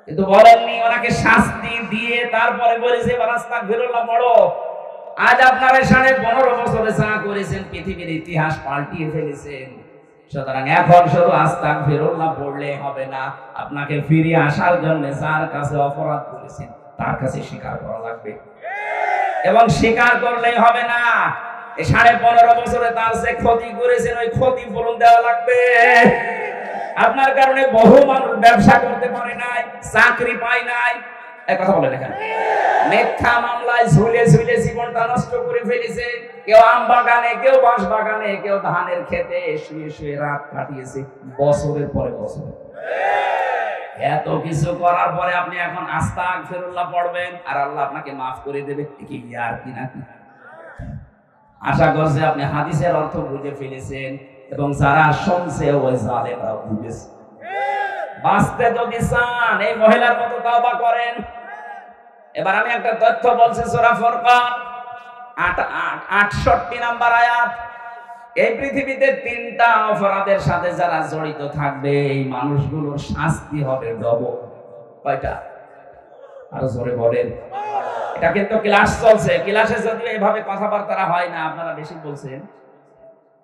কিন্তু বলেননি, ওনাকে শাস্তি দিয়ে তারপরে বলেছে এবার আস্তাগফিরুল্লাহ পড়ো। আজ আপনারা 15.5 বছরে যা করেছেন, পৃথিবীর ইতিহাস পাল্টিয়ে ফেলেছেন। সুতরাং এখন শুধু আস্তাগফিরুল্লাহ পড়লে হবে না, আপনাকে ফিরে আসার জন্য যার কাছে অপরাধ করেছেন তার কাছে স্বীকার করা লাগবে। এবং স্বীকার করলেই হবে না, এই 15.5 বছরে তার যে ক্ষতি করেছেন ওই ক্ষতিপূরণ দেওয়া লাগবে। আপনার কারণে বহু মানুষ ব্যবসা করতে পারে নাই, চাকরি পায় নাই। এই কথা বলেন এখানে। মিথ্যা মামলায় ঝুলে ঝুলে জীবনটা নষ্ট করে ফেলেছে। কেউ আম বাগানে, কেউ বাঁশ বাগানে, কেউ ধানের খেতে শুয়ে শুয়ে রাত কাটিয়েছে বছরের পরে বছর। এত কিছু করার পরে আপনি এখন আস্তাগফিরুল্লাহ পড়বেন আর আল্লাহ আপনাকে মাফ করে দেবে, কি আর কি নাকি? আশা করছি আপনি হাদিসের অর্থ বুঝে ফেলেছেন এবং যারা শুনছে ওই জালেমরা বুঝেছে। বাঁচতে যদি চান এই মহিলার মতো তওবা করেন। এবার আমি একটা তথ্য বলছি, সূরা ফুরকান 68 নাম্বার আয়াত। এই পৃথিবীতে 3টা অপরাধের সাথে যারা জড়িত থাকবে এই মানুষগুলোর শাস্তি হবে ডবল। কয়টা? আরো জোরে বলেন। এটা কিন্তু ক্লাস চলছে, ক্লাসে যদিও এভাবে কথাবার্তা হয় না, আপনারা বেশি বলছেন।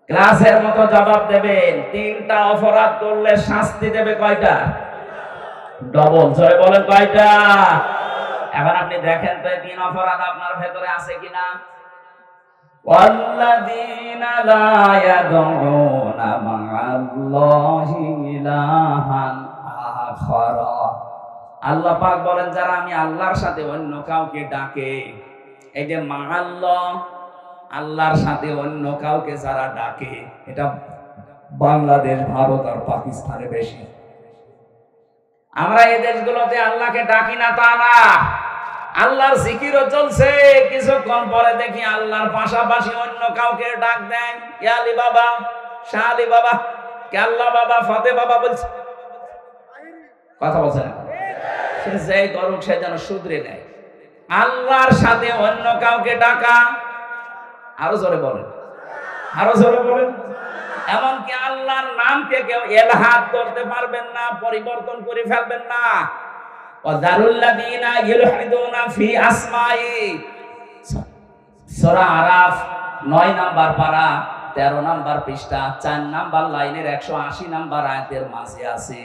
ক্লাসের মতো জবাব দেবেন। 3টা অপরাধ করলে শাস্তি দেবে কয়টা? ডবল। জোরে বলেন কয়টা? এখন আপনি দেখেন তো 3 অপরাধ আপনার ভেতরে আছে কিনা। ওয়াল্লাযীনা লা ইয়াদউনা মা'আল্লাহি ইলাহান আখারা। আল্লাহ পাক বলেন, যারা আমি আল্লাহর সাথে অন্য কাউকে ডাকে, এই যে মা'আল্লাহ, আল্লাহর সাথে অন্য কাউকে যারা ডাকে, এটা বাংলাদেশ, ভারত আর পাকিস্তানে বেশি। আমরা এই দেশগুলোতে আল্লাহকে ডাকি না তা না, আল্লাহর জিকিরও চলছে, কিছুক্ষণ পরে দেখি আল্লাহর পাশাপাশি অন্য কাউকে ডাক দেন। ইয়া আলী বাবা, শাহ আলী বাবা, কে আল্লাহ বাবা, ফতে বাবা বলছে। কথা বলছে না? সে যেই করুক সে যেন শুধরে নেয়। আল্লাহর সাথে অন্য কাউকে ডাকা, আরো জোরে বলেন, আরো জোরে বলেন। এমনকি আল্লাহর নামকে কেউ এলহাদ করতে পারবেন না, পরিবর্তন করে ফেলবেন না। ওয়াযারুল্লাযীনা ইউলহিদুনা ফি আসমাই। সূরা আরাফ 9 নাম্বার পারা 13 নাম্বার পৃষ্ঠা 4 নাম্বার লাইনের 180 নাম্বার আয়াতের মাঝে আছে।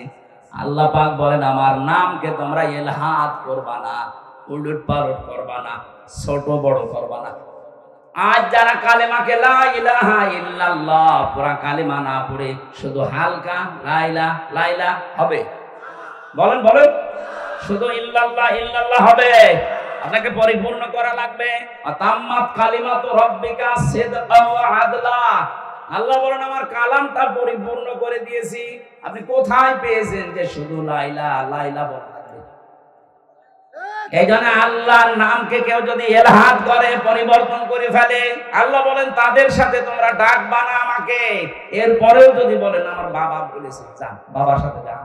আল্লাহ পাক বলেন, আমার নামকে তোমরা এলহাদ করবা না, উলটপালট করবা না, ছোট বড় করবা না। আজ যারা কালেমাকে লা ইলাহা ইল্লাল্লাহ পুরা কালেমা না পড়ে শুধু হালকা লা ইলাহা লা ইলাহা হবে, বলেন বলেন, শুধু ইল্লাল্লাহ ইল্লাল্লাহ হবে। আপনাকে পরিপূর্ণ করা লাগবে। আতাম্মাত কালিমাতু রাব্বিকা সিদকান ওয়া আদলা। আল্লাহ বলেন, আমার কালামটা পরিপূর্ণ করে দিয়েছি। আপনি কোথায় পেয়েছেন যে শুধু লা ইলাহা লা ইলাহা বলা লাগবে? এই জন্য আল্লাহর নামকে কেউ যদি এলহাদ করে, পরিবর্তন করে ফেলে, আল্লাহ বলেন তাদের সাথে তোমরা ডাকবা না আমাকে। এরপরেও যদি বলেন আমার বাবা বলেছে, যা বাবার সাথে ডাক।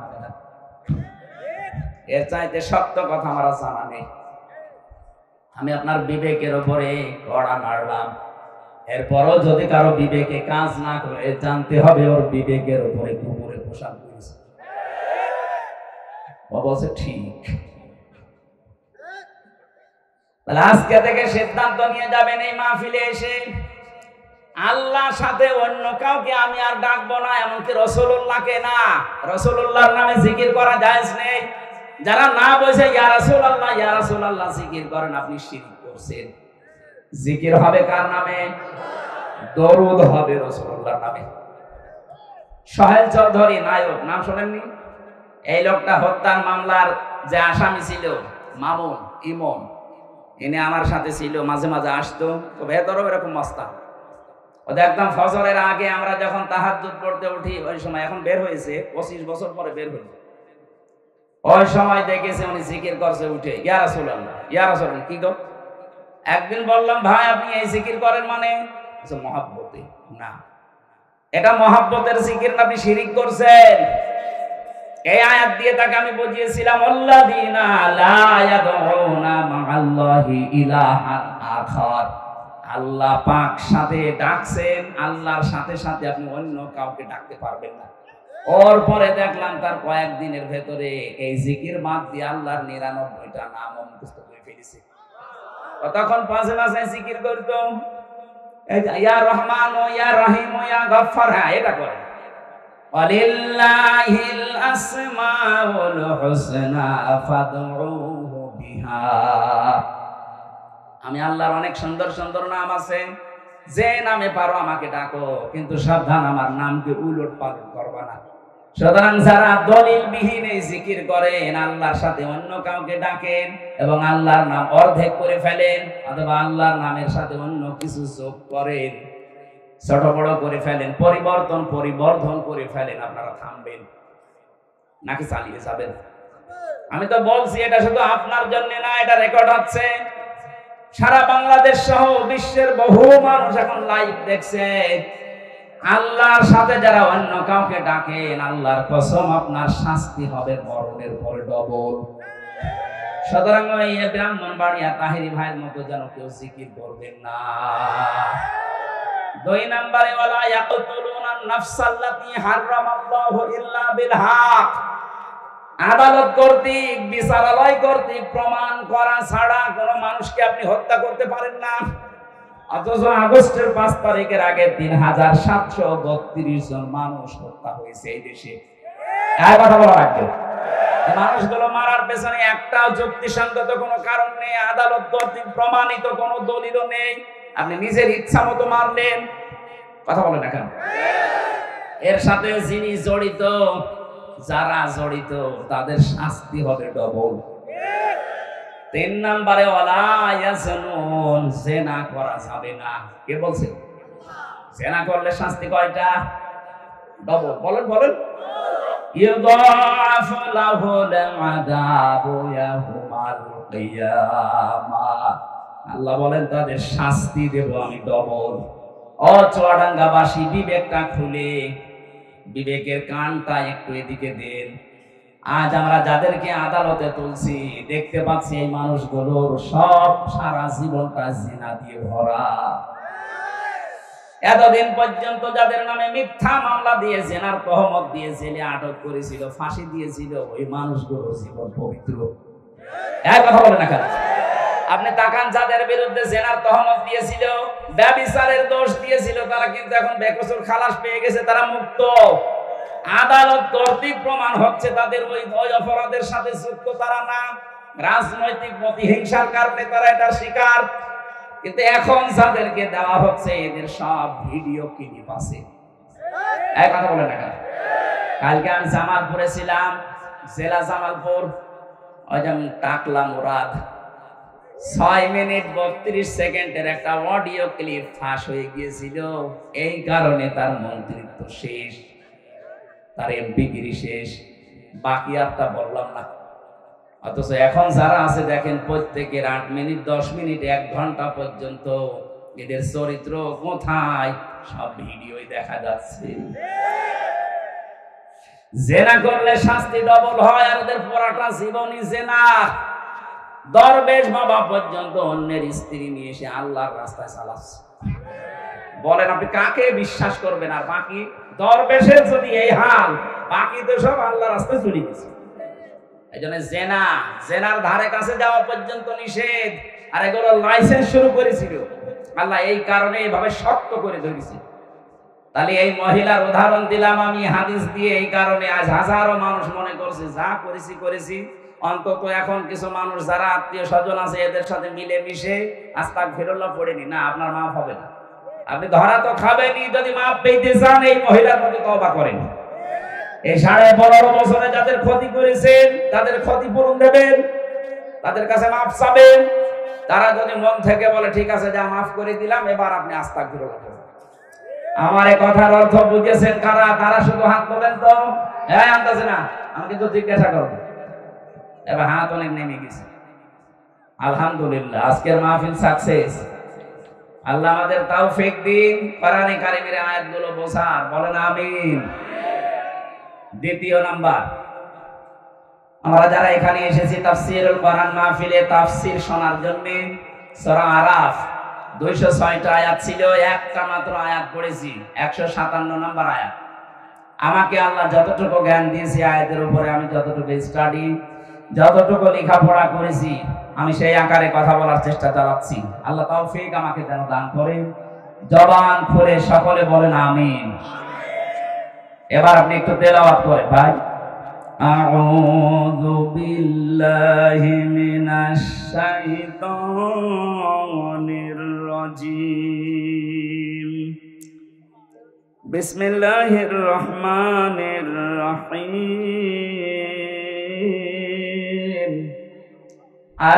এর চাইতে সত্য কথা আমার জানা নেই। আমি আপনার বিবেকের উপরে কড়া নাড়লাম, এরপরও যদি কারো বিবেকে কাজ না করে জানতে হবে ওর বিবেকের উপরে কুকুরে পোশাক দিয়েছে। ও বলছে ঠিক। তাহলে আজকে থেকে সিদ্ধান্ত নিয়ে যাবেন এই মাহফিলে এসে আল্লাহর সাথে অন্য কাউকে আমি আর ডাকবো না, এমনকি রাসূলুল্লাহকে না। রাসূলুল্লাহর নামে জিকির করা জায়েজ নেই। যারা না বলছে ইয়া রাসূলুল্লাহ জিকির করেন, আপনি শিরক করছেন। জিকির হবে কার নামে? দরুদ হবে রাসূলুল্লাহর নামে। সোহেল চৌধুরী নায়ক, নাম শোনেননি? এই লোকটা হত্যার মামলার যে আসামি ছিল মামুন ইমন, ইনি আমার সাথে ছিল, মাঝে মাঝে আসতো, তো ভেতরও এরকম মস্তা। ও দেখতাম ফজরের আগে আমরা যখন তাহাজ্জুদ পড়তে উঠি ওই সময়, এখন বের হয়েছে 25 বছর পরে বের হয়েছে, ওই সময় দেখেছে উনি জিকির করছে উঠে ইয়া রাসূলুল্লাহ। কি গো? একদিন বললাম ভাই আপনি এই জিকির করেন মানে? মহাব্বতে। না, এটা মহাব্বতের জিকির না, আপনি শিরিক করছেন। এই আয়াত দিয়ে তাকে আমি বুঝিয়েছিলাম আল্লাযীনা লা ইয়াদউনা মা'আল্লাহি ইলাহান আখার। আল্লাহ পাক সাথে ডাকছেন, আল্লাহর সাথে সাথে আপনি অন্য কাউকে ডাকতে পারবেন না। ওর পরে দেখলাম তার কয়েকদিনের ভেতরে এই জিকির বাদ দিয়ে আল্লাহর 99টা নাম মুখস্থ করে ফেলেছে। তখন পাঁচে মাসে জিকির করতো ইয়া রহমান ও ইয়া রহিম ও ইয়া গফফার, হ্যাঁ এটা করে। ওয়ালিল্লাহিল আসমাউল হুসনা ফাদউহু বিহা। আমি আল্লাহর অনেক সুন্দর সুন্দর নাম আছে, যে নামে পারো আমাকে ডাকো, কিন্তু সাবধান আমার নামকে উলট পালট করবা না। সুতরাং যারা দলিলবিহীন এই জিকির করেন, আল্লাহর সাথে অন্য কাউকে ডাকেন এবং আল্লাহর নাম অর্ধেক করে ফেলেন অথবা আল্লাহর নামের সাথে অন্য কিছু যোগ করেন, ছোট বড় করে ফেলেন, পরিবর্ধন করে ফেলেন, আপনারা থামবেন নাকি চালিয়ে যাবেন? আমি তো বলছি এটা শুধু আপনার জন্য না, এটা রেকর্ড হচ্ছে। সারা বাংলাদেশ সহ বিশ্বের বহু মানুষ এখন লাইভ দেখছে। আল্লাহর সাথে যারা অন্য কাউকে ডাকেন, আল্লাহর কসম আপনার শাস্তি হবে মরণের পরে ডবল। সুতরাং ওই ব্রাহ্মণবাড়িয়া তাহেরি ভাইয়ের মতো যেন কেউ জিকির করবেন না। 2 নম্বরে ওয়ালা ইয়াকতুলুনা নাফসাল্লাতী হারামাল্লাহু ইল্লা বিল হক। আদালত কর্তৃক, বিচারালয় কর্তৃক প্রমাণ করা ছাড়া কোনো মানুষকে আপনি হত্যা করতে পারেন না। অথচ আগস্টের 5 তারিখের আগে 3732 জন মানুষ হত্যা হয়েছে এই দেশে। এই কথা বলা রাখবে, মানুষগুলো মারার পেছনে একটাও যুক্তিসঙ্গত কোনো কারণ নেই, আদালত কর্তৃক প্রমাণিত কোনো দলিলও নেই। আপনি নিজের ইচ্ছা মতো মারলেন, কথা বলেন এখন। এর সাথে যিনি জড়িত, যারা জড়িত তাদের শাস্তি হবে ডবল। 3 নম্বরে ওয়ালা ইয়াজনুন, জিনা করা যাবে না। কে বলছে? জিনা করলে শাস্তি কয়টা? ডবল। বলেন ইউদাফু লাহুল আযাবু ইয়াউমাল কিয়ামাহ। আল্লাহ বলেন তাদের শাস্তি দেব আমি ডবল। ও চুয়াডাঙ্গাবাসী, বিবেকটা খুলে, বিবেকের কানটা একটু এদিকে দেন। আজ আমরা যাদেরকে আদালতে তুলছি, দেখতে পাচ্ছি এই মানুষগুলোর সব সারা জীবনটা জিনা দিয়ে ভরা। এতদিন পর্যন্ত যাদের নামে মিথ্যা মামলা দিয়ে জিনার তহমত দিয়ে জেলে আটক করেছিল, ফাঁসি দিয়েছিল, ওই মানুষগুলোর জীবন পবিত্র। এক কথা বলে না কেন? আপনি তাকান, যাদের বিরুদ্ধে জিনার তহমত দিয়েছিল, ব্যভিচারের দোষ দিয়েছিল, তারা কিন্তু এখন বেকসুর খালাস পেয়ে গেছে, তারা মুক্ত। আদালত কর্তৃক প্রমাণ হচ্ছে তাদের ওই অপরাধের সাথে যুক্ত তারা না, রাজনৈতিক প্রতিহিংসার কারণে তারা এটা স্বীকার। কিন্তু এখন যাদেরকে দেওয়া হচ্ছে এদের সব ভিডিও ক্লিপ আছে। এক কথা বলে না কেন? কালকে আমি জামালপুরে ছিলাম, জেলা জামালপুর, ওই যেমন টাকলা মুরাদ, 6 মিনিট 32 সেকেন্ডের একটা অডিও ক্লিপ ফাঁস হয়ে গিয়েছিল। এই কারণে তার মন্ত্রিত্ব শেষ, তার এমপিগিরি শেষ, বাকি আরটা বললাম না। অথচ এখন যারা আছে দেখেন, প্রত্যেকের 8 মিনিট 10 মিনিট 1 ঘন্টা পর্যন্ত এদের চরিত্র কোথায় সব ভিডিওই দেখা যাচ্ছে। জেনা করলে শাস্তি ডবল হয়, আর এদের পুরাটা জীবনই জেনা। দরবেশ বাবা পর্যন্ত অন্যের স্ত্রী নিয়ে এসে আল্লাহর রাস্তায় চালাচ্ছে। বলেন আপনি কাকে বিশ্বাস করবেন? আর বাকি দরবেশের যদি এই হাল, বাকি তো সব আল্লাহর রাস্তায় চলে গেছে। এই জন্য জেনার ধারে কাছে যাওয়া পর্যন্ত নিষেধ। আর এগুলো লাইসেন্স শুরু করেছিল আল্লাহ, এই কারণে এইভাবে শক্ত করে ধরেছে। তাহলে এই মহিলার উদাহরণ দিলাম আমি হাদিস দিয়ে, এই কারণে আজ হাজারো মানুষ মনে করছে যা করেছি অন্তত এখন কিছু মানুষ যারা আত্মীয় স্বজন আছে এদের সাথে মিলে মিশে আস্তাগফিরুল্লাহ পড়েনি, না আপনার মাফ হবে না। আপনি ধরা তো খাবেনই, যদি মাফ পেতে চান এই মহিলার প্রতি তওবা করেন। এই 15.5 বছরে যাদের ক্ষতি করেছেন তাদের ক্ষতিপূরণ দেবেন, তাদের কাছে মাফ চাবেন। তারা যদি মন থেকে বলে ঠিক আছে যা মাফ করে দিলাম, এবার আপনি আস্তাগফিরুল্লাহ পড়েন। আমার এই কথার অর্থ বুঝেছেন কারা? তারা শুধু হাত তোলেন তো। হ্যাঁ আনতেছে না, আমি কিন্তু জিজ্ঞাসা করবো। এবার হাত অনেক নেমে গেছে। আলহামদুলিল্লাহ, আজকের মাহফিল সাকসেস। আল্লাহ আমাদের তৌফিক দিন কোরআনে কারিমের আয়াতগুলো বোঝার। বলেন আমিন। দ্বিতীয় নাম্বার, আমরা যারা এখানে এসেছি তাফসীরুল কোরআন মাহফিলে তাফসীর শোনার জন্য, সূরা আরাফ 206টা আয়াত ছিল, একটা মাত্র আয়াত পড়েছি, 157 নম্বর আয়াত। আমাকে আল্লাহ যতটুকু জ্ঞান দিয়েছে আয়াতের উপরে, আমি যতটুকু স্টাডি, যতটুকু লেখাপড়া করেছি, আমি সেই আকারে কথা বলার চেষ্টা চালাচ্ছি। আল্লাহ তৌফিক আমাকে যেন দান করেন। জবান খুলে সকলে বলেন আমিন। এবার আপনি একটু তেলাওয়াত করেন ভাই। আউযু বিল্লাহি মিনাশ শাইতানির রাজীম। বিসমিল্লাহির রহমানির রহিম।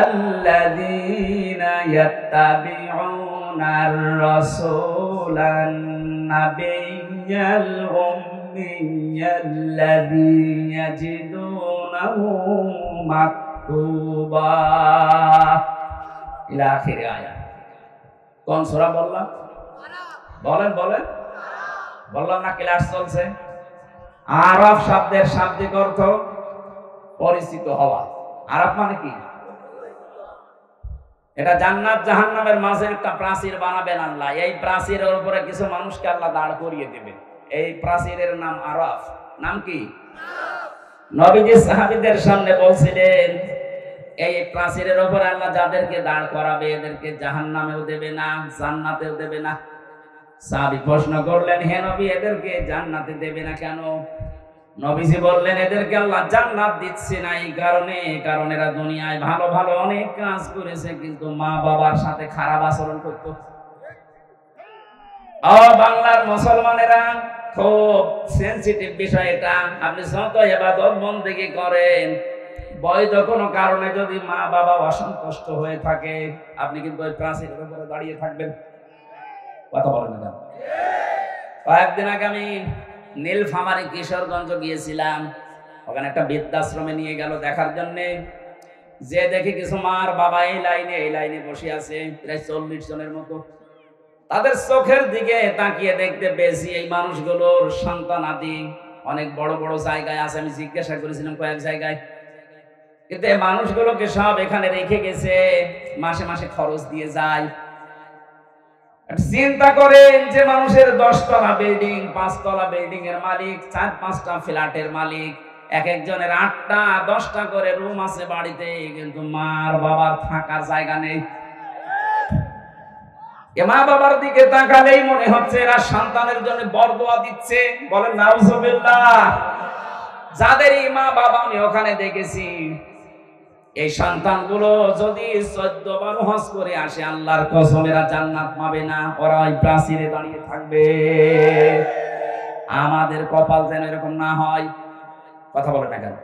আল্লাযীনা ইয়াত্তাবিউনার রাসূলান নাবিয়্যাল উম্মিয়্যাল্লাযী ইয়াজিদুনাহু মাকতুবা ইলা আখির আয়াত। কোন সূরা বললাম? বলেন বললাম না? ক্লাস চলছে। আরাফ শব্দের শাব্দিক অর্থ পরিচিত হওয়া। আরাফ মানে কি? এটা জান্নাত জাহান্নামের মাঝে একটা প্রাচীর বানাবেন আল্লাহ। এই প্রাচীরের উপরে কিছু মানুষকে আল্লাহ দাঁড় করিয়ে দেবেন। এই প্রাচীরের নাম আরাফ। নাম কি? নবীজি সাহাবীদের সামনে বলছিলেন এই প্রাচীরের উপরে আল্লাহ যাদেরকে দাঁড় করাবে এদেরকে জাহান্নামেও দেবে না, জান্নাতেও দেবে না। সাহাবী প্রশ্ন করলেন, হে নবী এদেরকে জান্নাতে দেবে না কেন? নবীজি বললেন এদেরকে আল্লাহ জান্নাত দিচ্ছে না এই কারণে, কারণ এরা দুনিয়ায় ভালো ভালো অনেক কাজ করেছে কিন্তু মা বাবার সাথে খারাপ আচরণ করত। বাংলার মুসলমানেরা খুব সেনসিটিভ বিষয় এটা। আপনি যত ইবাদত বন্দেগী করেন, বৈধ কোনো কারণে যদি মা বাবা অসন্তুষ্ট হয়ে থাকে, আপনি কিন্তু ওই প্রাচীরের উপরে দাঁড়িয়ে থাকবেন। কথা বলেন না? কয়েকদিন আগে আমি নীলফামারী কিশোরগঞ্জ গিয়েছিলাম। ওখানে একটা বৃদ্ধাশ্রমে নিয়ে গেল দেখার জন্য। যে দেখি কিছু মার বাবা এই লাইনে বসে আছে, প্রায় 40 জনের মতো। তাদের চোখের দিকে তাকিয়ে দেখতে পেয়েছি এই মানুষগুলোর সন্তান আদি অনেক বড় বড় জায়গায় আছে। আমি জিজ্ঞাসা করেছিলাম কয়েক জায়গায়, কিন্তু এই মানুষগুলোকে সব এখানে রেখে গেছে, মাসে মাসে খরচ দিয়ে যায়। চিন্তা করেন যে মানুষের 10 তলা বিল্ডিং, 5 তলা বিল্ডিং এর মালিক, 4-5টা ফ্ল্যাটের মালিক, এক একজনের 8টা 10টা করে রুম আছে বাড়িতে, কিন্তু মার বাবার থাকার জায়গা নেই। মা বাবার দিকে তাকালেই মনে হচ্ছে এরা সন্তানের জন্য বরদোয়া দিচ্ছে। বলেন নাউজুবিল্লাহ। যাদের মা বাবা আমি ওখানে দেখেছি, এই সন্তানগুলো যদি 14 বার হজ করে আসে, আল্লাহর কসম এরা জান্নাত পাবে না, ওরা ওই প্রাচীরে দাঁড়িয়ে থাকবে। আমাদের কপাল যেন এরকম না হয়। কথা বলে না কেন?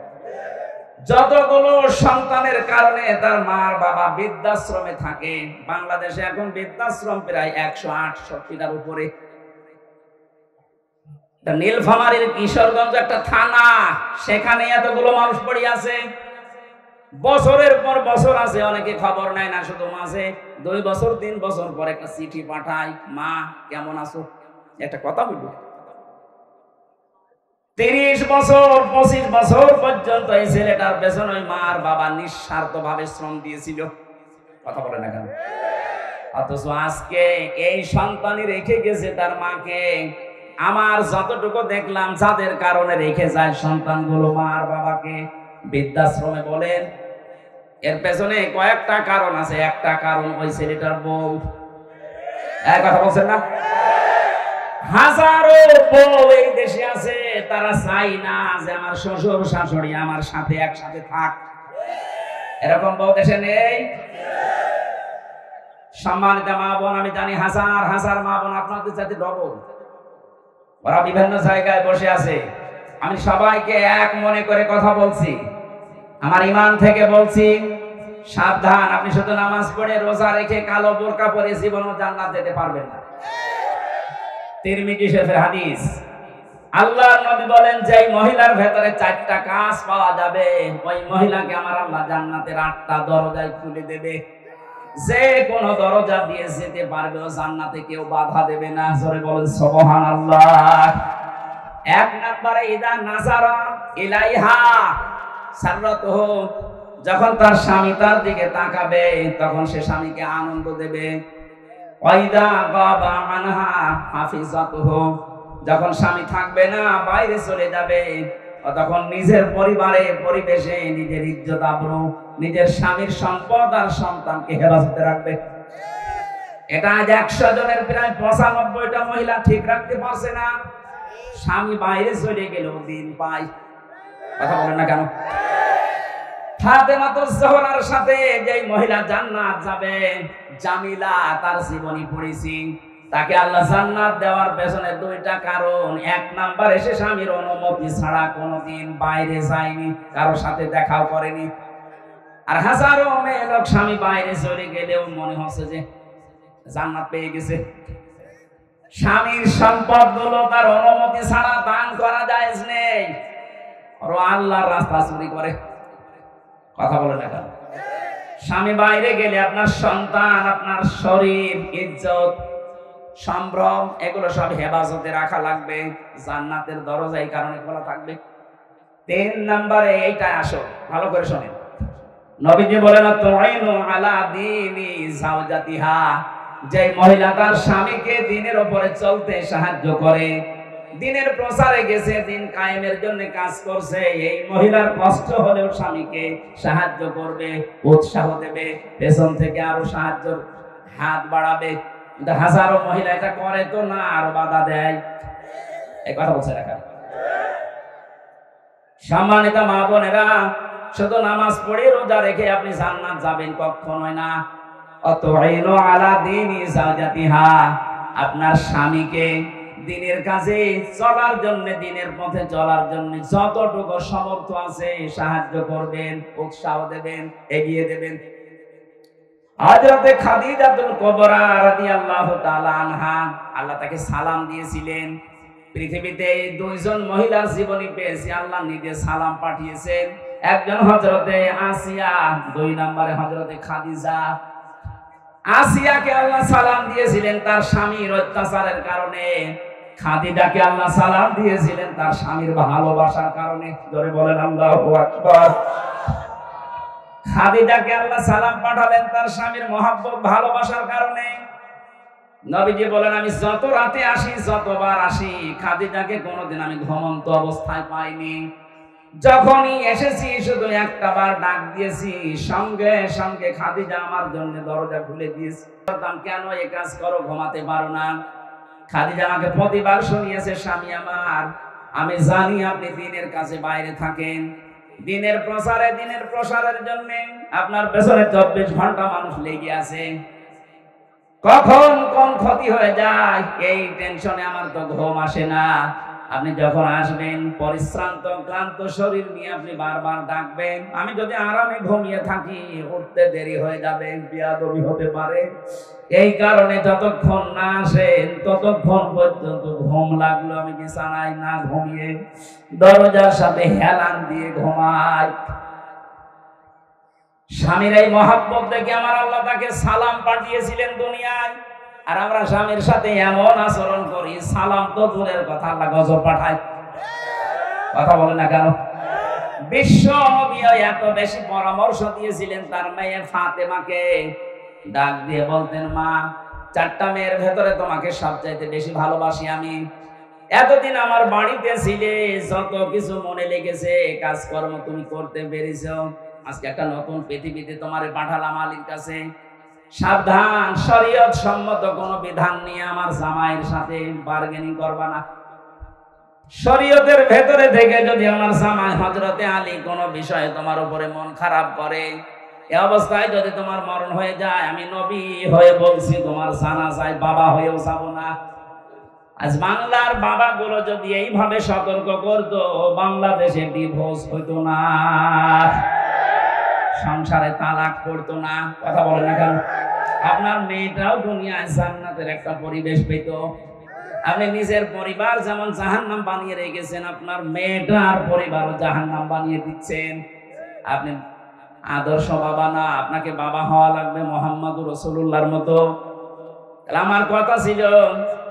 যতগুলো সন্তানের কারণে তার মার বাবা বৃদ্ধাশ্রমে থাকে, বাংলাদেশে এখন বৃদ্ধাশ্রম প্রায় 168টার উপরে। নীলফামারীর কিশোরগঞ্জ একটা থানা, সেখানে এতগুলো মানুষ পড়ে আছে। বছরের পর বছর আছে, অনেকে খবর নেয় না, শুধু মাঝে 2 বছর 3 বছর পর একটা চিঠি পাঠায়, মা কেমন আছো, একটা কথা বলবো। 30 বছর 25 বছর পর্যন্ত এই ছেলেটার পেছনে ওই মার বাবা নিঃস্বার্থভাবে শ্রম দিয়েছিল। কথা বলে না কেন? অথচ আজকে এই সন্তানই রেখে গেছে তার মাকে। আমার যতটুকু দেখলাম যাদের কারণে রেখে যায় সন্তানগুলো মার বাবাকে বৃদ্ধাশ্রমে বলেন, এর পেছনে কয়েকটা কারণ আছে। একটা কারণ ওই ছেলেটার বউ। কথা বলছেন না? হাজারো বউ এই দেশে আছে, তারা চাই না যে আমার শ্বশুর শাশুড়ি আমার সাথে একসাথে থাক। এরকম বউ দেশে নেই? সম্মানিত মা বোন, আমি জানি হাজার হাজার মা বোন আপনাদের সাথে ডবল, ওরা বিভিন্ন জায়গায় বসে আছে। আমি সবাইকে এক মনে করে কথা বলছি, আমার ঈমান থেকে বলছি, সাবধান। আপনি শুধু নামাজ পড়ে রোজা রেখে কালো বোরকা পরে জীবনও জান্নাত যেতে পারবেন না। তিরমিজি শরীফের হাদিস, আল্লাহর নবী বলেন যে মহিলার ভেতরে 4টা কাজ পাওয়া যাবে, ওই মহিলাকে আমার আল্লাহ জান্নাতের 8টা দরজায় খুলে দেবে। যে কোন দরজা দিয়ে যেতে পারবে ও জান্নাতে কেউ বাধা দেবে না। জোরে বলেন সুবহানাল্লাহ। 1 নম্বরে ইদা নাজারা ইলাইহা সাররাতুহু, যখন তার স্বামী তার দিকে তাকাবে তখন সে স্বামীকে আনন্দ দেবে। ওয়াইদা গাবা আনহা হাফিজাতুহু, যখন স্বামী থাকবে না বাইরে চলে যাবে তখন নিজের পরিবারে পরিবেশে নিজের ইজ্জত আবরু, নিজের স্বামীর সম্পদ আর সন্তানকে হেফাজতে রাখবে। এটা আজ 100 জনের প্রায় 95টা মহিলা ঠিক রাখতে পারছে না। স্বামী বাইরে চলে গেলেও দিন পায়। কথা বলেন না কেন? ফাতেমাতুজ জোহরার সাথে যে মহিলা জান্নাত যাবে, জামিলা, তার জীবনী পড়েছি। তাকে আল্লাহ জান্নাত দেওয়ার পেছনে 2টা কারণ। 1 নাম্বার, এসে স্বামীর অনুমতি ছাড়া কোনোদিন বাইরে যায়নি, কারোর সাথে দেখাও করেনি। আর হাজারো মেয়ে লোক স্বামী বাইরে চলে গেলেও মনে হচ্ছে যে জান্নাত পেয়ে গেছে। স্বামীর সম্পদ গুলো তার অনুমতি ছাড়া দান করা জায়েজ নেই, আর আল্লাহর রাস্তা চুরি করে। কথা বলে না কেন? স্বামী বাইরে গেলে আপনার সন্তান, আপনার শরীর, ইজ্জত, সম্ভ্রম, এগুলো সব হেফাজতে রাখা লাগবে। জান্নাতের দরজা এই কারণে খোলা থাকবে। 3 নম্বরে এইটা আসো, ভালো করে শোনেন। নবীজি বলেন তুইনু আলা দীনি যাওজাতিহা, যে মহিলা তার স্বামীকে দ্বীনের উপরে চলতে সাহায্য করে, দ্বীনের প্রচারে গেছে, দ্বীন কায়েমের জন্য কাজ করছে, এই মহিলার কষ্ট হলেও স্বামীকে সাহায্য করবে, উৎসাহ দেবে, পেছন থেকে আরো সাহায্যের হাত বাড়াবে। কিন্তু হাজারো মহিলা এটা করে তো না, আরো বাধা দেয়। এই কথা বলছে না? সম্মানিত মা বোনেরা, শুধু নামাজ পড়ে রোজা রেখে আপনি জান্নাত যাবেন কখনোই না। অতুইনু আলা দীনি যাওজাতিহা, আপনার স্বামীকে দ্বীনের কাজে চলার জন্য, দ্বীনের পথে চলার জন্য যতটুকু সামর্থ্য আছে সাহায্য করবেন, উৎসাহ দেবেন, এগিয়ে দেবেন। হযরতে খাদিজাতুল কুবরা রাদিয়াল্লাহু তাআলা আনহা, আল্লাহ তাকে সালাম দিয়েছিলেন। পৃথিবীতে 2 জন মহিলার জীবনী পেয়েছি, আল্লাহ নিজে সালাম পাঠিয়েছেন। একজন হযরতে আসিয়া, 2 নম্বরে হযরতে খাদিজা। আসিয়াকে আল্লাহ সালাম দিয়েছিলেন তার স্বামীর অত্যাচারের কারণে, খাদিজাকে আল্লাহ সালাম দিয়েছিলেন তার স্বামীর ভালোবাসার কারণে। জোরে বলেন আল্লাহু আকবার। খাদিজাকে আল্লাহ সালাম পাঠালেন তার স্বামীর মহব্বত, ভালোবাসার কারণে। নবীজি বলেন আমি যত রাতে আসি, যতবার আসি, খাদিজাকে কোনোদিন আমি ঘুমন্ত অবস্থায় পাইনি। যখনই এসেছি শুধু একটা বার ডাক দিয়েছি, সঙ্গে সঙ্গে খাদিজা আমার জন্য দরজা খুলে দিয়েছে। বলতাম কেন এই কাজ করো, ঘুমাতে পারো না? খাদিজা আমাকে প্রতিবার শুনিয়েছে, স্বামী আমার, আমি জানি আপনি দ্বীনের কাছে বাইরে থাকেন, দ্বীনের প্রচারে, দ্বীনের প্রসারের জন্য আপনার পেছনে 24 ঘন্টা মানুষ লেগে আছে, কখন কোন ক্ষতি হয়ে যায় এই টেনশনে আমার তো ঘুম আসে না। আপনি যখন আসবেন পরিশ্রান্ত ক্লান্ত শরীর নিয়ে আপনি বারবার ডাকবেন, আমি যদি আরামে ঘুমিয়ে থাকি উঠতে দেরি হয়ে যাবে, বিয়াদবি হতে পারে। এই কারণে যতক্ষণ না আসেন ততক্ষণ পর্যন্ত ঘুম লাগলো আমি বিছানায় না ঘুমিয়ে দরজার সাথে হেলান দিয়ে ঘুমাই। স্বামীর এই মহব্বত দেখে আমার আল্লাহ তাকে সালাম পাঠিয়েছিলেন দুনিয়ায়। আর আমরা স্বামীর সাথে এমন আচরণ করি, সালাম তো দূরের কথা, আল্লাহ গজব পাঠায়। কথা বলে না কেন? বিশ্ব নবীও এত বেশি পরামর্শ দিয়েছিলেন তার মেয়ে ফাতেমাকে, ডাক দিয়ে বলতেন, মা, 4টা মেয়ের ভেতরে তোমাকে সবচাইতে বেশি ভালোবাসি আমি। এতদিন আমার বাড়িতে ছিলে, যত কিছু মনে লেগেছে, কাজকর্ম তুমি করতে পেরেছো। আজকে একটা নতুন পৃথিবীতে তোমারে পাঠালাম আলীর কাছে। সাবধান, শরীয়ত সম্মত কোন বিধান নিয়ে আমার জামাইয়ের সাথে বার্গেনিং করবা না। শরীয়তের ভেতরে থেকে যদি আমার জামাই হযরতে আলী কোন বিষয়ে তোমার উপরে মন খারাপ করে, এই অবস্থায় যদি তোমার মরণ হয়ে যায়, আমি নবী হয়ে বলছি তোমার জানাজায় বাবা হয়েও যাব না। আজ বাংলার বাবাগুলো যদি এইভাবে সতর্ক করতো, বাংলাদেশে ডিভোর্স হইতো না, সংসারে তালাক পড়তো না। কথা বলেন না কেন? আপনার মেয়েটাও দুনিয়ায় জান্নাতের একটা পরিবেশ পেত। আপনি নিজের পরিবার যেমন জাহান্নাম বানিয়ে রেখেছেন, আপনার মেয়েটার পরিবারও জাহান্নাম বানিয়ে দিচ্ছেন। আপনি আদর্শ বাবা না, আপনাকে বাবা হওয়া লাগবে মুহাম্মদুর রাসূলুল্লাহর মতো। আমার কথা ছিল,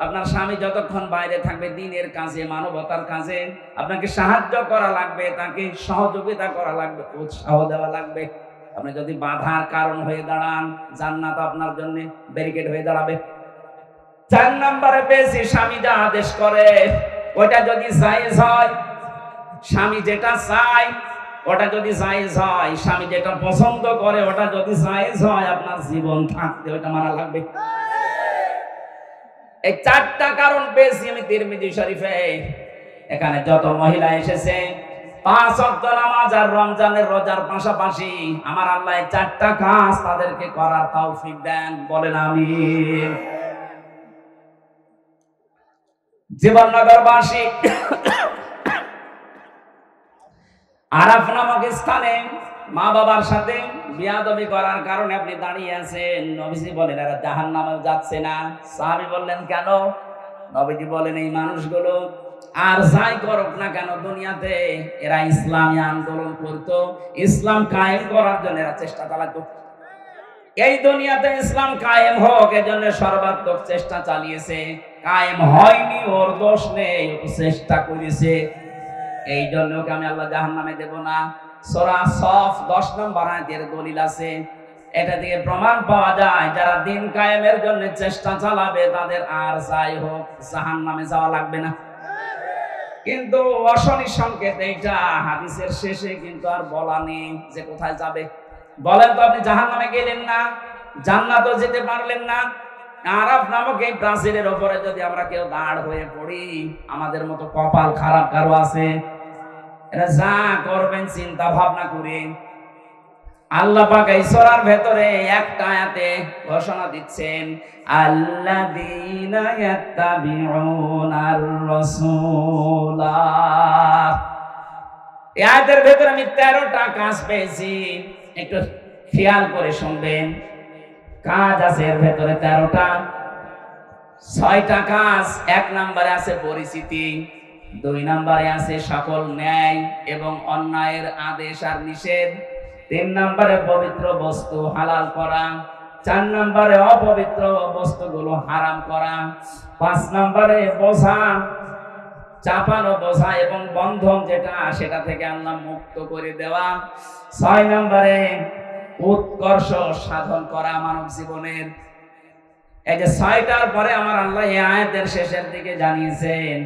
আপনার স্বামী যতক্ষণ বাইরে থাকবে দিনের কাজে, মানবতার কাজে, আপনাকে সাহায্য করা লাগবে, তাকে সহযোগিতা করা লাগবে, উৎসাহ দেওয়া লাগবে। আপনি যদি বাধার কারণ হয়ে দাঁড়ান, জান্নাত আপনার জন্য ব্যারিকেড হয়ে দাঁড়াবে। 4 নম্বরে বেশি স্বামী যা আদেশ করে ওটা যদি জায়েজ হয়, স্বামী যেটা চায় ওটা যদি জায়েজ হয়, স্বামী যেটা পছন্দ করে ওটা যদি জায়েজ হয়, আপনার জীবন থাকতে ওটা মানা লাগবে। এই 4টা কারণ পেয়েছি আমি তিরমিজি শরীফে। এখানে যত মহিলা এসেছে 5 ওয়াক্ত নামাজ আর রমজানের রোজার পাশাপাশি আমার আল্লাহ 4টা কাজ তাদেরকে করার তৌফিক দেন। বলেন আমিন। জীবননগরবাসী আরাফ নামক স্থানে মা বাবার সাথে বিয়াদবি করার কারণে আপনি দাঁড়িয়ে আছেন। নবীজি বলেন এরা জাহান্নামে যাচ্ছে না। সাহাবী বললেন কেন? নবীজি বলেন এই মানুষগুলো আর যাই করুক না কেন দুনিয়াতে, এরা ইসলামী আন্দোলন করতো, ইসলাম কায়েম করার জন্য এরা চেষ্টা চালাতো। এই দুনিয়াতে ইসলাম কায়েম হোক এজন্য সর্বাত্মক চেষ্টা চালিয়েছে। কায়েম হয়নি, ওর দোষ নেই, ও চেষ্টা করেছে। এই জন্য ওকে আমি আল্লাহ জাহান্নামে দেব না। সূরা সফ 10 নম্বর আয়াতের দলিল আছে। এটা থেকে প্রমাণ পাওয়া যায় যারা দিন কায়েমের জন্য চেষ্টা চালাবে তাদের আর যাই হোক জাহান্নামে যাওয়া লাগবে না। কিন্তু অশনি সংকেত এইটা হাদিসের শেষে কিন্তু আর বলা নেই যে কোথায় যাবে। বলেন তো, আপনি জাহান্নামে গেলেন না, জান্নাতও যেতে পারলেন না। আরাফ নামক এই প্রাচীরের উপরে যদি আমরা কেউ দাঁড় হয়ে পড়ি, আমাদের মতো কপাল খারাপ কারো আছে? এরা যা করবেন চিন্তা ভাবনা করে। আল্লাহ পাক এই সূরার ভেতরে একটা আয়াতে ঘোষণা দিচ্ছেন, আল্লাযীনা ইয়াত্তাবিউনার রাসূলা। এই আয়াতের ভেতরে আমি 13টা কাজ পেয়েছি, একটু খেয়াল করে শুনবেন। কাজ আছে এর ভেতরে 13টা। 6টা কাজ। 1 নম্বরে আছে পরিচিতি, 2 নম্বরে আছে সকল ন্যায় এবং অন্যায়ের আদেশ আর নিষেধ, 3 নম্বরে পবিত্র বস্তু হালাল করা, 4 নম্বরে অপবিত্র বস্তুগুলো হারাম করা, 5 নম্বরে বোঝা, চাপানো বোঝা এবং বন্ধন যেটা সেটা থেকে আল্লাহ মুক্ত করে দেওয়া, 6 নম্বরে উৎকর্ষ সাধন করা মানব জীবনের। এই যে 6টার পরে আমার আল্লাহ এই আয়াতের শেষের দিকে জানিয়েছেন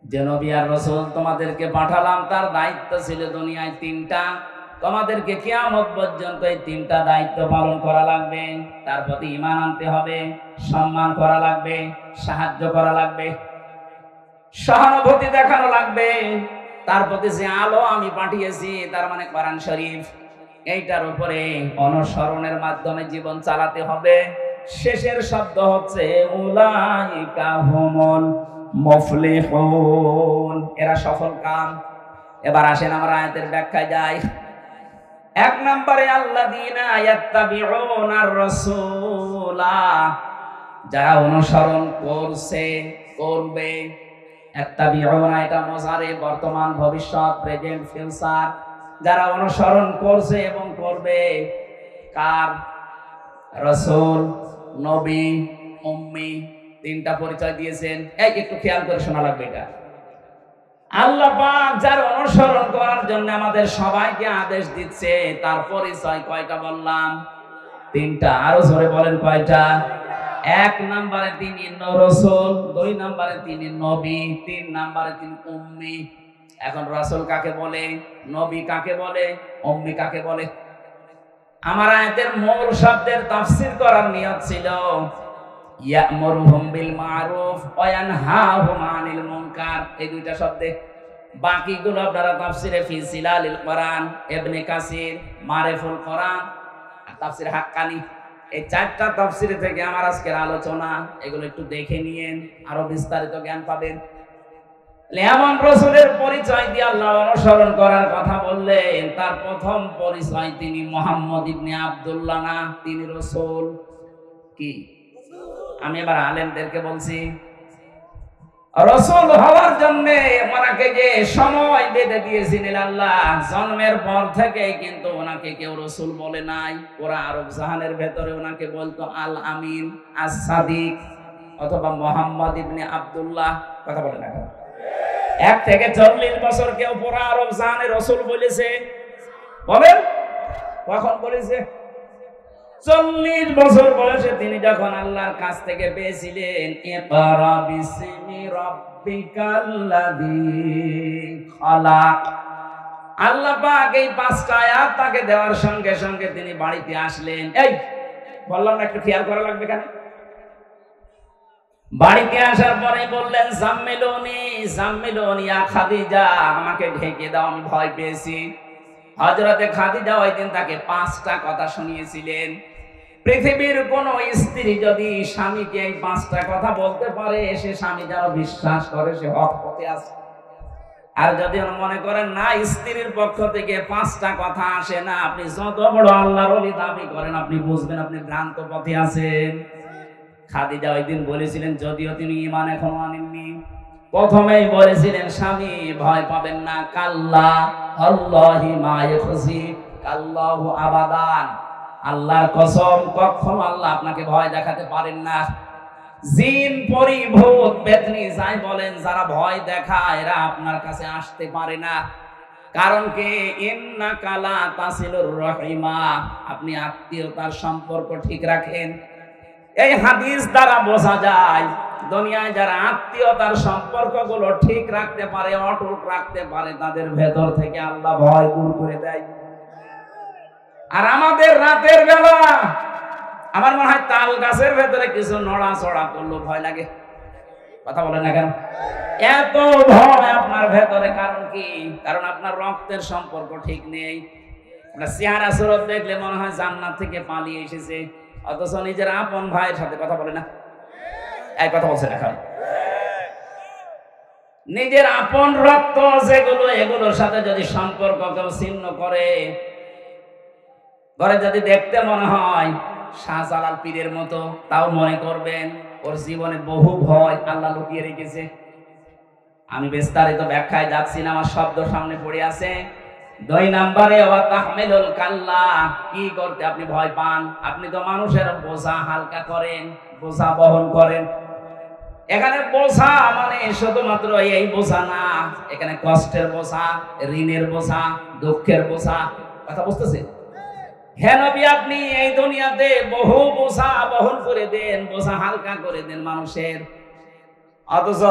যে নবী আর রাসূল তোমাদেরকে পাঠালাম, তার দায়িত্ব ছিল দুনিয়ায় 3টা। তোমাদেরকে কিয়ামত পর্যন্ত এই 3টা দায়িত্ব পালন করা লাগবে। তার প্রতি ঈমান আনতে হবে, সম্মান করা লাগবে, সাহায্য করা লাগবে, সহানুভূতি দেখানো লাগবে। তার প্রতি যে আলো আমি পাঠিয়েছি তার মানে কোরআন শরীফ, এইটার উপরে অনুসরণের মাধ্যমে জীবন চালাতে হবে। শেষের শব্দ হচ্ছে উলাইকা হুমুল মুফলিহুন, এরা সফল কাম। এবার আসেন আমরা আয়াতের ব্যাখ্যায় যাই। 1 নম্বরে আল্লাযীনা ইয়াত্তাবিউনার রাসূলা, যারা অনুসরণ করছে, করবে। ইয়াত্তাবিউনা এটা মুজারে, বর্তমান, ভবিষ্যৎ, প্রেজেন্ট, ফিউচার। যারা অনুসরণ করছে এবং করবে কার? রাসূল, নবী, উম্মি, 3টা পরিচয় দিয়েছেন। একটু খেয়াল করে শোনা লাগবে এটা। আল্লাহ পাক যার অনুসরণ করার জন্য আমাদের সবাইকে আদেশ দিচ্ছে, তার পরিচয় কয়টা বললাম? তিনটা। আরো জোরে বলেন কয়টা? এক নম্বরে তিনি রাসূল, দুই নম্বরে তিনি নবী, তিন নম্বরে তিনি উম্মি। এখন রাসূল কাকে বলে, নবী কাকে বলে, উম্মি কাকে বলে? আমার আয়াতের মূল শব্দের তাফসীর করার নিয়ত ছিল ইয়ামুরুহুম বিল মারুফ ওয়া ইয়ানহাহুম আনিল মুনকার, এই দুইটা শব্দে। বাকিগুলো আপনারা তাফসীরে ফি জিলালিল কোরআন, ইবনে কাসির, মারিফুল কোরআন আর তাফসীর হাক্কানি, এই চারটা তাফসীর থেকে আমার আজকের আলোচনা। এগুলো একটু দেখে নিয়েন, আরো বিস্তারিত জ্ঞান পাবেন। এমন রাসূলের পরিচয় দিয়ে আল্লাহ অনুসরণ করার কথা বললেন, তার প্রথম পরিচয় তিনি মুহাম্মদ ইবনে আব্দুল্লাহ না, তিনি রাসূল। কি আমি এবার আলেমদেরকে বলছি, রাসূল হওয়ার জন্য ওনাকে যে সময় বেঁধে দিয়েছিলেন আল্লাহ, জন্মের পর থেকে কিন্তু ওনাকে কেউ রাসূল বলে নাই। পুরা আরব জাহানের ভেতরে ওনাকে বলতো আল আমিন, আস সাদিক, অথবা মুহাম্মদ ইবনে আব্দুল্লাহ। কথা বলে না? 1 থেকে 40 বছর কেউ পুরা আরব জাহানে রাসূল বলেছে? বলেন কখন বলেছে? 40 বছর বয়সে তিনি যখন আল্লাহর কাছ থেকে পেয়েছিলেন, ইকরা বিসমি রাব্বিকাল্লাযী খালাক, আল্লাহ পাক এই 5টা আয়াত তাকে দেওয়ার সঙ্গে সঙ্গে তিনি বাড়িতে আসলেন। এই বললাম না, একটু খেয়াল করা লাগবে কেন? বাড়িতে আসার পরে বললেন জাম্মিলুনি জাম্মিলুনি ইয়া খাদিজা, আমাকে ঢেকে দাও, আমি ভয় পেয়েছি। হযরতে খাদিজা ওই দিন তাকে 5টা কথা শুনিয়েছিলেন। পৃথিবীর কোন স্ত্রী যদি স্বামীকে এই 5টা কথা বলতে পারে, সে স্বামী যারা বিশ্বাস করে সে হক পথে আছে। আর যদি মনে করেন না, স্ত্রীর পক্ষ থেকে 5টা কথা আসে না, আপনি যত বড় আল্লাহর ওলি দাবি করেন, আপনি বুঝবেন আপনি ভ্রান্ত পথে আছেন। খাদিজা ওই দিন বলেছিলেন, যদিও তিনি ঈমান এখনো আনেননি, প্রথমেই বলেছিলেন স্বামী ভয় পাবেন না, কাল্লা আল্লাহি মা ইয়াখজি কাল্লাহু আবাদান, আল্লাহর কসম কখনো আল্লাহ আপনাকে ভয় দেখাতে পারেন না। জিন পরি ভূত পেতনি যাই বলেন, যারা ভয় দেখায় এরা আপনার কাছে আসতে পারে না। কারণ কি, ইন্নাকা লা তাসিলুর রহিমা, আপনি আত্মীয়তার সম্পর্ক ঠিক রাখেন। এই হাদিস দ্বারা বোঝা যায় দুনিয়ায় যারা আত্মীয়তার সম্পর্কগুলো ঠিক রাখতে পারে, অটুট রাখতে পারে, তাদের ভেতর থেকে আল্লাহ ভয় দূর করে দেয়। আর আমাদের রাতের বেলা আমার মনে হয় তাল গাছের ভেতরে কিছু নড়াচড়া করলো ভয় লাগে। কথা বলেন না কেন? এত ভয় আপনার ভেতরে, কারণ কি? কারণ আপনার রক্তের সম্পর্ক ঠিক নেই। আপনার চেহারা সুরত দেখলে মনে হয় জান্নাত থেকে পালিয়ে এসেছে, অথচ নিজের আপন ভাইয়ের সাথে কথা বলে না। এই কথা বলছে না? নিজের আপন রক্ত যেগুলো, এগুলোর সাথে যদি সম্পর্ক কেউ ছিন্ন করে, ঘরে যদি দেখতে মনে হয় শাহজালাল পীরের মতো, তাও মনে করবেন ওর জীবনে বহু ভয় আল্লাহ লুকিয়ে রেখেছে। আমি বিস্তারিত ব্যাখ্যায় যাচ্ছি না, আমার শব্দ সামনে পড়ে আছে। 2 নম্বরে ওয়া তাহমিলুল কাল্লা, কি করতে আপনি ভয় পান? আপনি তো মানুষের বোঝা হালকা করেন, বোঝা বহন করেন। এখানে বোঝা মানে শুধুমাত্র এই বোঝা না, এখানে কষ্টের বোঝা, ঋণের বোঝা, দুঃখের বোঝা। কথা বুঝতেছেন? হ্যাঁ নবী, আপনি এই দুনিয়াতে বহু বোঝা বহন করে দেন, বোঝা হালকা করে দেন মানুষের। অথচ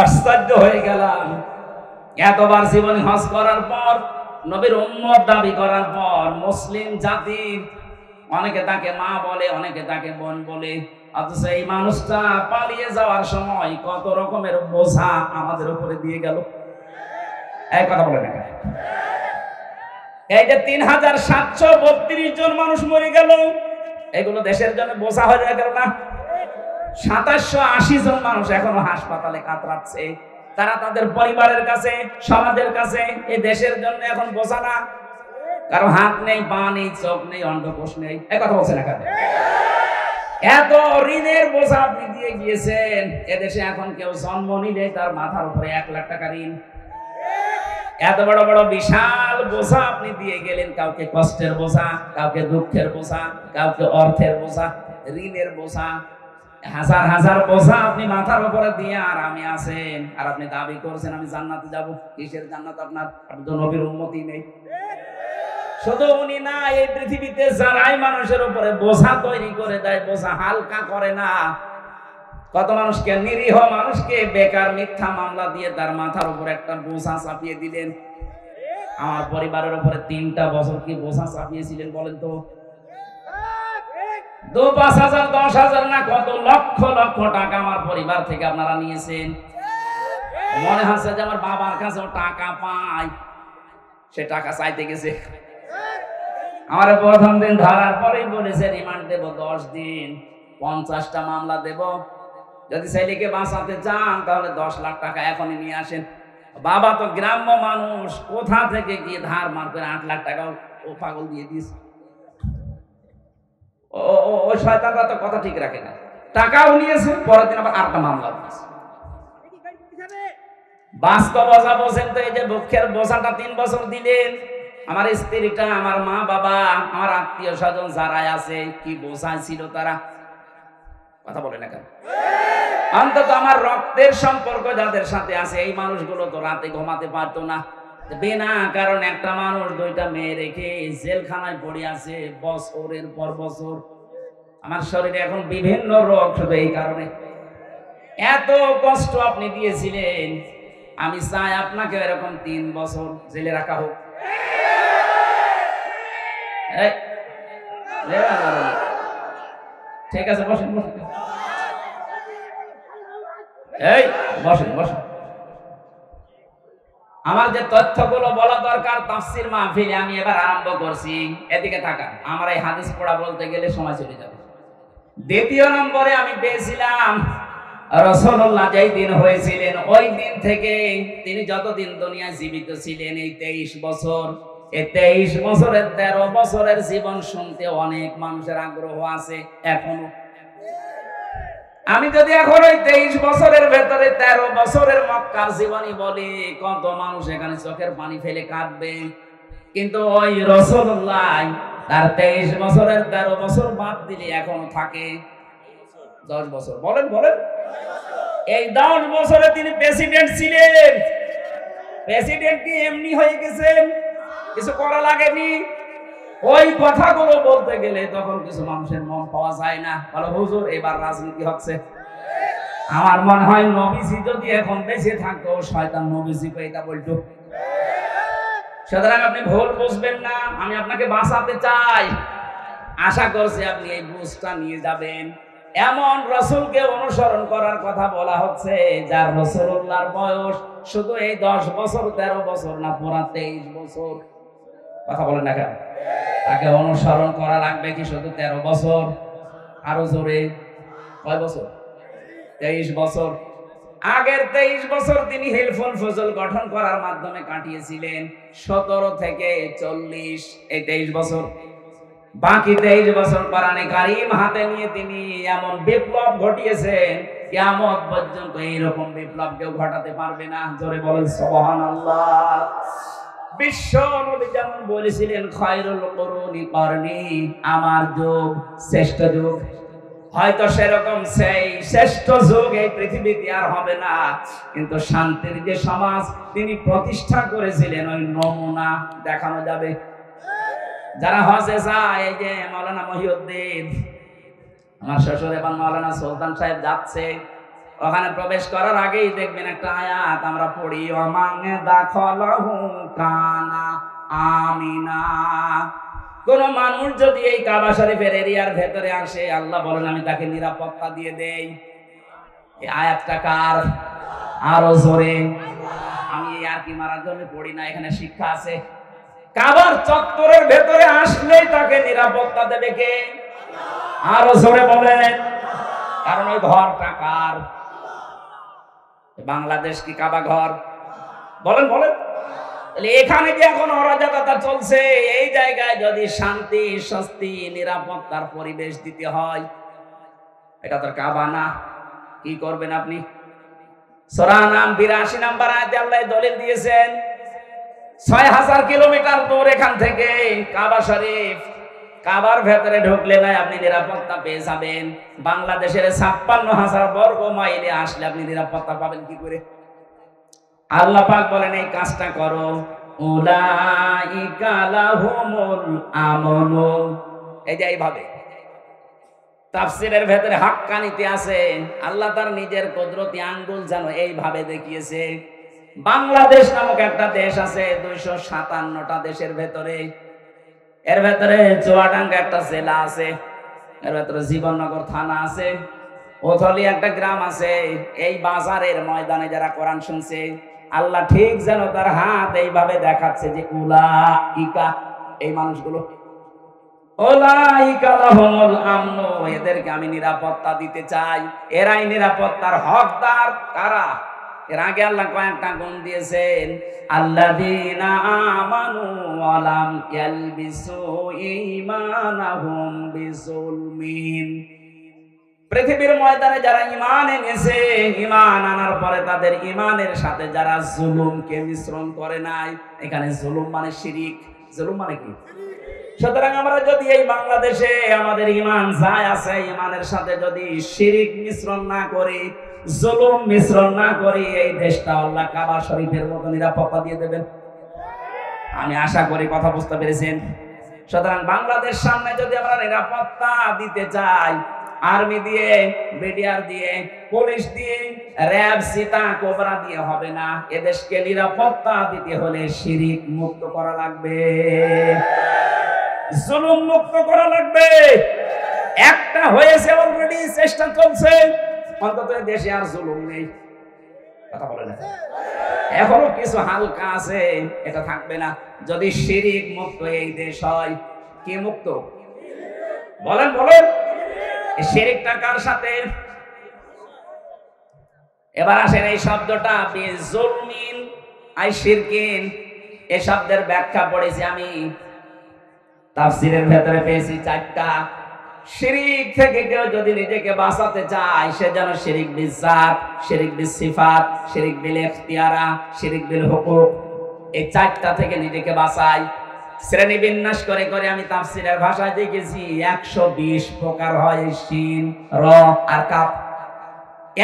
আশ্চর্য হয়ে গেলাম, এতবার জীবনে হজ করার পর, নবীর উম্মত দাবি করার পর, মুসলিম জাতির অনেকে তাকে মা বলে, অনেকে তাকে বোন বলে, অথচ এই মানুষটা পালিয়ে যাওয়ার সময় কত রকমের বোঝা আমাদের উপরে দিয়ে গেল। এই কথা বলে না? এই যে 3732 জন মানুষ মরে গেল, এগুলো দেশের জন্য বোঝা হয়ে গেল না? 2780 জন মানুষ এখনো হাসপাতালে কাতরাচ্ছে, তারা তাদের পরিবারের কাছে, সমাজের কাছে এই দেশের জন্য এখন বোঝা না? কারো হাত নেই, পা নেই, চোখ নেই, অন্ডকোষ নেই। এই কথা বলছে না? এত ঋণের বোঝা আপনি দিয়ে গিয়েছেন, এদেশে এখন কেউ জন্ম নিলে তার মাথার উপরে 1 লাখ টাকা ঋণ। এত বড় বড় বিশাল বোঝা আপনি দিয়ে গেলেন, কাউকে কষ্টের বোঝা, কাউকে দুঃখের বোঝা, কাউকে অর্থের বোঝা, ঋণের বোঝা। হাজার হাজার বোঝা আপনি মাথার উপরে দিয়ে আর আমি আছেন, আর আপনি দাবি করছেন আমি জান্নাতে যাব। কিসের জান্নাত আপনার? আপনি তো নবীর উম্মতই নেই। শুধু উনি না, এই পৃথিবীতে যারাই মানুষের উপরে বোঝা তৈরি করে দেয়, বোঝা হালকা করে না, কত মানুষকে, নিরীহ মানুষকে বেকার মিথ্যা মামলা দিয়ে তার মাথার উপরে একটা বোঝা চাপিয়ে দিলেন। আমার পরিবারের উপরে 3টা বছর কি বোঝা চাপিয়েছিলেন বলেন তো? 2-5 হাজার 10,000 না, কত লক্ষ লক্ষ টাকা আমার পরিবার থেকে আপনারা নিয়েছেন। মনে হচ্ছে যে আমার বাবার কাছে টাকা পাই, সে টাকা চাইতে গেছে। আমার প্রথম দিন ধরার পরেই বলেছে রিমান্ড দেব 10 দিন, 50টা মামলা দেব, যদি ছেলেকে বাঁচাতে চান তাহলে 10 লাখ টাকা এখনই নিয়ে আসেন। বাবা তো গ্রাম্য মানুষ, কোথা থেকে গিয়ে ধার মার করে 8 লাখ টাকা ও পাগল দিয়ে দিস। ও শয়তানরা তো কথা ঠিক রাখে না, টাকাও নিয়েছে, পরের দিন আবার 8টা মামলা দিয়েছে। বাস্তবতা বোঝেন তো? এই যে দুঃখের বোঝাটা 3 বছর দিলেন, আমার স্ত্রীটা, আমার মা বাবা, আমার আত্মীয় স্বজন যারা আছে, কি বোঝাই ছিল তারা? কথা বলে না কেন? অন্তত আমার রক্তের সম্পর্ক যাদের সাথে আছে, এই মানুষগুলো তো রাতে ঘুমাতে পারতো না। বিনা কারণ একটা মানুষ 2টা মেয়ে রেখে জেলখানায় পড়ে আছে বছরের পর বছর। আমার শরীরে এখন বিভিন্ন রোগ শুধু এই কারণে। এত কষ্ট আপনি দিয়েছিলেন, আমি চাই আপনাকে এরকম 3 বছর জেলে রাখা হোক। ঠিক আছে, বসেন বসেন, এই বসেন বসেন। আমার যে তথ্যগুলো বলা দরকার তাফসীর মাহফিলে আমি এবার আরম্ভ করছি। এদিকে তাকান, আমার এই হাদিস পড়া বলতে গেলে সময় চলে যাবে। দ্বিতীয় নম্বরে আমি পেয়েছিলাম রাসূলুল্লাহ যেই দিন হয়েছিলেন, ওই দিন থেকে তিনি যতদিন দুনিয়ায় জীবিত ছিলেন, এই 23 বছর, এই 23 বছরের 13 বছরের জীবন শুনতে অনেক মানুষের আগ্রহ আছে এখনো। আমি যদি এখন ওই 23 বছরের ভেতরে 13 বছরের মক্কার জীবনী বলি, কত মানুষ এখানে চোখের পানি ফেলে কাঁদবে। কিন্তু ওই রাসূলুল্লাহ তার 23 বছরের 13 বছর বাদ দিলে এখনো থাকে 10 বছর। বলেন বলেন, এই 10 বছরে তিনি প্রেসিডেন্ট ছিলেন। প্রেসিডেন্ট কি এমনি হয়ে গেছেন? কিছু করা লাগেনি। ওই কথাগুলো বলতে গেলে তখন কিছু মানুষের মন পাওয়া যায় না, বলো হুজুর এবার রাজনীতি হচ্ছে। আমার মনে হয় নবীজি যদি এখন বেঁচে থাকতো, শয়তান নবীজিকে এটা বলতো। সুতরাং আপনি ভুল বুঝবেন না, আমি আপনাকে বাঁচাতে চাই। আশা করছি আপনি এই বুঝটা নিয়ে যাবেন। এমন রাসূলকে অনুসরণ করার কথা বলা হচ্ছে যার রাসূলুল্লাহর বয়স শুধু এই 10 বছর 13 বছর না, পুরা 23 বছর। কথা বলেন না কেন? তাকে অনুসরণ করা লাগবে কি শুধু 13 বছর? আরো জোরে, কয় বছর? 23 বছর। আগের 23 বছর তিনি হিলফুল ফজল গঠন করার মাধ্যমে কাটিয়েছিলেন। 17 থেকে 40 এই 23 বছর। বাকি 23 বছর কোরআনে কারীম হাতে নিয়ে তিনি এমন বিপ্লব ঘটিয়েছেন, কিয়ামত পর্যন্ত এইরকম বিপ্লব কেউ ঘটাতে পারবে না। জোরে বলেন সুবহানাল্লাহ। বিশ্ব নবী যেমন বলেছিলেন খায়রুল কুরুনি করনি, আমার যুগ শ্রেষ্ঠ যুগ, হয়তো সেরকম সেই শ্রেষ্ঠ যুগ এই পৃথিবীতে আর হবে না, কিন্তু শান্তির যে সমাজ তিনি প্রতিষ্ঠা করেছিলেন ওই নমুনা দেখানো যাবে। যারা হজে যায়, এই যে মাওলানা মহিউদ্দিন, আমার শ্বশুর এবং মাওলানা সুলতান সাহেব যাচ্ছে, ওখানে প্রবেশ করার আগেই দেখবেন একটা আয়াত আমরা পড়ি, ওয়ামানে দাখালাহু কানা আমিনা। কোন মানুষ যদি এই কাবা শরীফের এরিয়ার ভেতরে আসে, আল্লাহ বলেন আমি তাকে নিরাপত্তা দিয়ে দেই। এই আয়াতটা কার? আরো জোরে। আমি এই আর কি মারার জন্য পড়ি না, এখানে শিক্ষা আছে। কাবার চত্বরের ভেতরে আসলেই তাকে নিরাপত্তা দেবে কে? আরো জোরে বলেন। কারণ ওই ঘরটা কার? বাংলাদেশ কি কাবা ঘর? বলেন বলেন। এখানে যে এখন অরাজকতা চলছে, এই জায়গায় যদি শান্তি স্বস্তি নিরাপত্তার পরিবেশ দিতে হয়, এটা তো কাবা না। কি করবেন আপনি? সূরা নাম 82 নম্বর আয়াতে আল্লাহ দলিল দিয়েছেন, 6000 কিলোমিটার দূর এখান থেকে কাবা শরীফ। কাবার ভেতরে ঢুকলে নাই আপনি নিরাপত্তা পেয়ে যাবেন, বাংলাদেশের 56,000 বর্গ মাইলে আসলে আপনি নিরাপত্তা পাবেন কি করে? আল্লাহ পাক বলেন এই কাজটা করো, উলাইকা লাহুমুল আমনু। এই যে এইভাবে তাফসীরের ভেতরে হাক্কানিতে আছে, আল্লাহ তার নিজের কুদরতি আঙ্গুল যেন এইভাবে দেখিয়েছে। বাংলাদেশ নামক একটা দেশ আছে 257টা দেশের ভেতরে, এর ভেতরে চুয়াডাঙ্গা একটা জেলা আছে, এর ভেতরে জীবননগর থানা আছে, ওথলি একটা গ্রাম আছে। এই বাজারের ময়দানে যারা কোরআন শুনছে, আল্লাহ ঠিক যেন তার হাত এইভাবে দেখাচ্ছে যে উলাইকা, এই মানুষগুলো, উলাইকা লাহুমুল আমনু, এদেরকে আমি নিরাপত্তা দিতে চাই। এরাই নিরাপত্তার হকদার। কারা? এর আগে আল্লাহ কয়েকটা গুণ দিয়েছেন, আল্লাযীনা আমানু ওয়া লাম ইয়ালবিসু ঈমানাহুম বিযুলমিন। পৃথিবীর ময়দানে যারা ঈমান এনেছে, ঈমান আনার পরে তাদের ঈমানের সাথে যারা জুলুমকে মিশ্রণ করে নাই। এখানে জুলুম মানে শিরিক। জুলুম মানে কি? সুতরাং আমরা যদি এই বাংলাদেশে আমাদের ঈমান যায় আছে, ঈমানের সাথে যদি শিরিক মিশ্রণ না করি, জুলুম মিশ্রণ না করি, এই দেশটা আল্লাহ কাবা শরীফের মতো নিরাপত্তা দিয়ে দেবেন। আমি আশা করি কথা বুঝতে পেরেছেন। সুতরাং বাংলাদেশ সামনে যদি আমরা নিরাপত্তা দিতে চাই, আর্মি দিয়ে, বিডিআর দিয়ে, পুলিশ দিয়ে, র‍্যাব, সীতা, কোবরা দিয়ে হবে না। এদেশকে নিরাপত্তা দিতে হলে শিরিক মুক্ত করা লাগবে, জুলুম মুক্ত করা লাগবে। একটা হয়েছে অলরেডি, চেষ্টা চলছে, অন্তত দেশে আর জুলুম নেই। কথা বলে না, এখনো কিছু হালকা আছে, এটা থাকবে না। যদি শিরিক মুক্ত এই দেশ হয়, কি মুক্ত বলেন বলেন? শিরিকটা কার সাথে? এবার আসেন এই শব্দটা বিজুলমিন আই শিরকিন, এই শব্দের ব্যাখ্যা পড়েছি আমি তাফসীরের ভেতরে পেয়েছি 4টা। শিরিক থেকে কেউ যদি নিজেকে বাঁচাতে চায়, সে যেন শিরিক বিল জাত, শিরিক বিল সিফাত, শিরিক বিল ইখতিয়ারা, শিরিক বিল হুকুক, এই 4টা থেকে নিজেকে বাঁচায়। শ্রেণী বিন্যাস করে করে আমি তাফসীরের ভাষায় দেখেছি 120 প্রকার হয় শিন, র আর কাফ।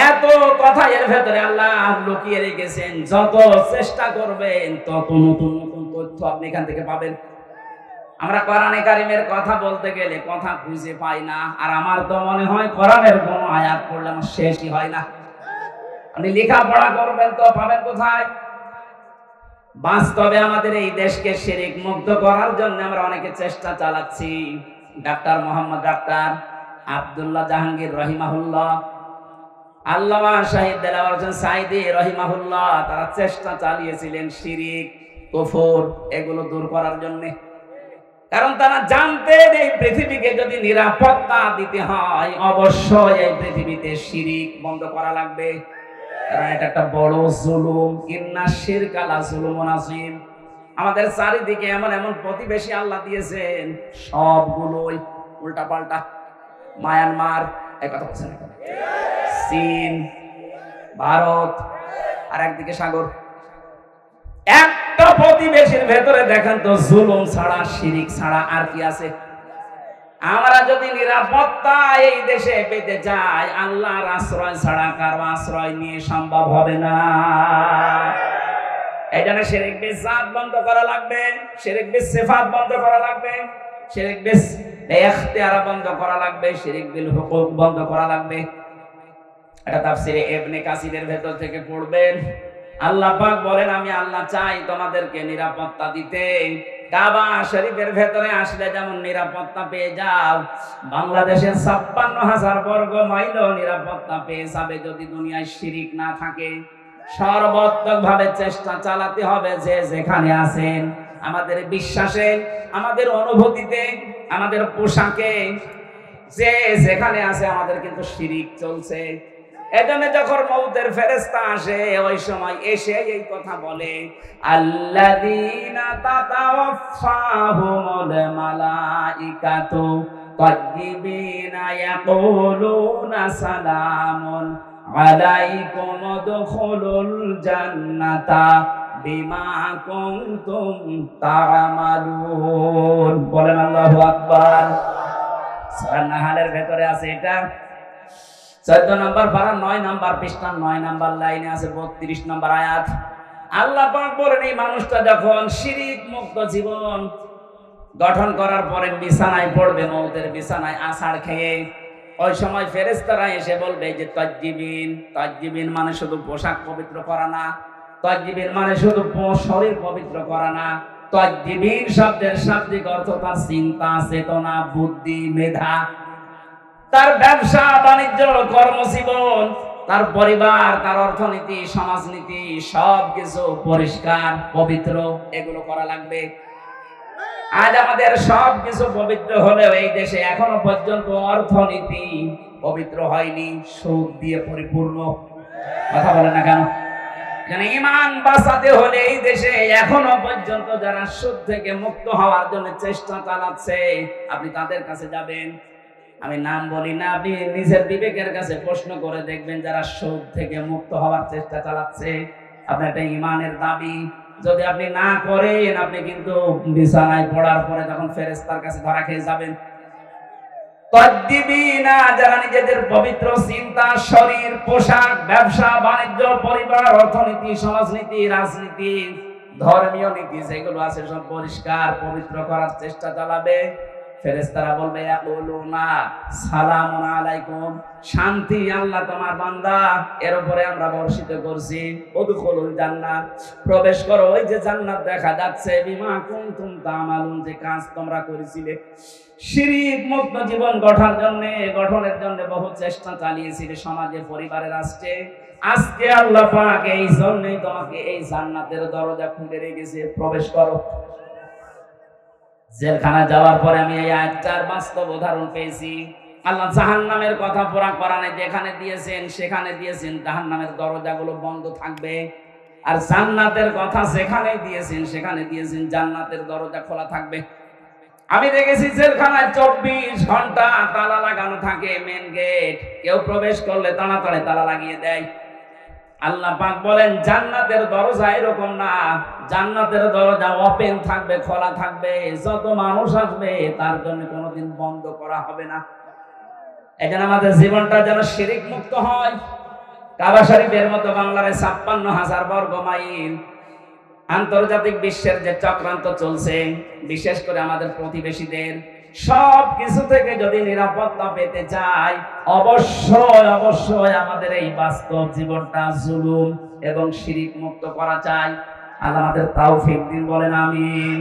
এত কথা এর ভেতরে আল্লাহ লুকিয়ে রেখেছেন। যত চেষ্টা করবেন তত নতুন নতুন তথ্য আপনি এখান থেকে পাবেন। আমরা কোরআনে কারিমের কথা বলতে গেলে কথা খুঁজে পাই না, আর আমার তো মনে হয় কোরআনের কোনো আয়াত পড়লে আমার শেষই হয় না। আপনি লেখাপড়া করবেন তো পাবেন কোথায়? বাস্তবে আমাদের এই দেশকে শিরিক মুক্ত করার জন্য আমরা অনেকে চেষ্টা চালাচ্ছি। ডাক্তার মোহাম্মদ ডাক্তার আব্দুল্লাহ জাহাঙ্গীর রহিমাহুল্লাহ, আল্লামা শাহিদ দেলাওয়ার হোসেন সাঈদী রহিমাহুল্লাহ, তারা চেষ্টা চালিয়েছিলেন শিরিক, কুফর এগুলো দূর করার জন্য। কারণ তারা জানতেন এই পৃথিবীকে যদি নিরাপত্তা দিতে হয়, অবশ্যই এই পৃথিবীতে শিরিক বন্ধ করা লাগবে। কারণ এটা একটা বড় জুলুম, ইন্না শিরকা লা যুলুমুন আযীম। আমাদের চারিদিকে এমন এমন প্রতিবেশী আল্লাহ দিয়েছেন, সবগুলোই উল্টাপাল্টা। মায়ানমার, এই কথা বলছেন, চীন, ভারত, আর একদিকে সাগর। একটা প্রতিবেশীর ভেতরে দেখেন তো জুলুম ছাড়া, শিরিক ছাড়া আর কি আছে? আমরা যদি নিরাপত্তা এই দেশে পেতে চাই, আল্লাহর আশ্রয় ছাড়া কারো আশ্রয় নিয়ে সম্ভব হবে না। এই জন্য শিরিক বিল জাত বন্ধ করা লাগবে, শিরিক বিল সিফাত বন্ধ করা লাগবে, শিরিক বিল ইখতিয়ার বন্ধ করা লাগবে, শিরিক বিল হুকুক বন্ধ করা লাগবে। এটা তাফসীরে ইবনে কাসিরের ভেতর থেকে পড়বেন। আল্লাহ পাক বলেন, আমি আল্লাহ চাই তোমাদেরকে নিরাপত্তা দিতে। কাবা শরীফের ভেতরে আসলে যেমন নিরাপত্তা পেয়ে যাও, বাংলাদেশের 56,000 বর্গ মাইলও নিরাপত্তা পেয়ে যাবে যদি দুনিয়ায় শিরিক না থাকে। সর্বাত্মকভাবে চেষ্টা চালাতে হবে যে যেখানে আছেন, আমাদের বিশ্বাসে, আমাদের অনুভূতিতে, আমাদের পোশাকে, যে যেখানে আছে আমাদের কিন্তু শিরিক চলছে। এজন্য যখন মউতের ফেরেশতা আসে, ওই সময় এসে এই কথা বলে, আল্লাযীনা তাতাওয়াফাহুমুল মালাইকাতু তাইয়্যিবিনা ইয়াকুলুনা সালামুন আলাইকুম উদখুলুল জান্নাতা বিমা কুনতুম তা'মালুন। বলেন আল্লাহু আকবার। সূরা নাহলের ভেতরে আছে এটা 14 নম্বর পারা 9 নম্বর পৃষ্ঠা 9 নম্বর লাইনে আছে 32 নম্বর আয়াত। আল্লাহ পাক বলেন এই মানুষটা যখন শিরক মুক্ত জীবন গঠন করার পরে বিছানায় পড়বে, মওতের বিছানায় আছাড় খেয়ে, ওই সময় ফেরেশতারা এসে বলবে যে তাজ্জিবিন। তাজ্জিবিন মানে শুধু পোশাক পবিত্র করা না, তাজ্জিবিন মানে শুধু শরীর পবিত্র করা না। তাজ্জিবিন শব্দের শাব্দিক অর্থ তার চিন্তা, চেতনা, বুদ্ধি, মেধা, তার ব্যবসা বাণিজ্য, কর্মজীবন, তার পরিবার, তার অর্থনীতি, সমাজনীতি সবকিছু পরিষ্কার পবিত্র, এগুলো করা লাগবে। আজ আমাদের সবকিছু পবিত্র হলেও এই দেশে এখনো পর্যন্ত অর্থনীতি পবিত্র হয়নি, সুদ দিয়ে পরিপূর্ণ। কথা বলে না কেন? কারণ ঈমান বাঁচাতে হলে এই দেশে এখনো পর্যন্ত যারা সুদ থেকে মুক্ত হওয়ার জন্য চেষ্টা চালাচ্ছে, আপনি তাদের কাছে যাবেন, আমি নাম বলি না, আপনি নিজের বিবেকের কাছে প্রশ্ন করে দেখবেন যারা সুদ থেকে মুক্ত হওয়ার চেষ্টা চালাচ্ছে। আপনার একটা ঈমানের দাবি, যদি আপনি না করেন আপনি কিন্তু বিছানায় পড়ার পরে তখন ফেরেশতার কাছে ধরা খেয়ে যাবেন। তাজ্জিবিনা যারা নিজেদের পবিত্র চিন্তা, শরীর, পোশাক, ব্যবসা বাণিজ্য, পরিবার, অর্থনীতি, সমাজনীতি, রাজনীতি, ধর্মীয় নীতি যেগুলো আছে সব পরিষ্কার পবিত্র করার চেষ্টা চালাবে। ফেরেশতারা বলবে ইয়াকুলুনা সালামুন আলাইকুম, শান্তি আল্লাহ তোমার বান্দা এর উপরে আমরা বর্ষিত করছি। উদখুলুল জান্নাত, প্রবেশ করো ওই যে জান্নাত দেখা যাচ্ছে। বিমা কুনতুম তা'মালুন, যে কাজ তোমরা করেছিলে। শিরক মুক্ত জীবন গঠনের জন্য বহু চেষ্টা চালিয়েছিলে সমাজে, পরিবারে, রাষ্ট্রে। আজকে আল্লাহ পাক এই জন্যই তোমাকে এই জান্নাতের দরজা খুলে রেখেছে, প্রবেশ করো। জেলখানা যাওয়ার পরে আমি এই আয়াতটার বাস্তব উদাহরণ পেয়েছি। আল্লাহ জাহান্নামের কথা পুরা কোরআনে যেখানে দিয়েছেন সেখানে দিয়েছেন জাহান্নামের দরজাগুলো বন্ধ থাকবে, আর জান্নাতের কথা যেখানে দিয়েছেন সেখানে দিয়েছেন জান্নাতের দরজা খোলা থাকবে। আমি দেখেছি জেলখানায় 24 ঘন্টা তালা লাগানো থাকে, মেন গেট, কেউ প্রবেশ করলে তাড়াতাড়ি তালা লাগিয়ে দেয়। আল্লাহ পাক বলেন জান্নাতের দরজা এরকম না, জান্নাতের দরজা ওপেন থাকবে, খোলা থাকবে, যত মানুষ আসবে তার জন্য কোনোদিন বন্ধ করা হবে না। এখানে আমাদের জীবনটা যেন শিরক মুক্ত হয়। কাবা শরীফের মতো বাংলার 56,000 বর্গ মাইল আন্তর্জাতিক বিশ্বের যে চক্রান্ত চলছে, বিশেষ করে আমাদের প্রতিবেশীদের, সব কিছু থেকে যদি নিরাপত্তা পেতে চাই, অবশ্যই আমাদের এই বাস্তব জীবনটা জুলুম এবং শিরক মুক্ত করা চাই। আল্লাহ আমাদের তাওফিক দিন, বলেন আমিন।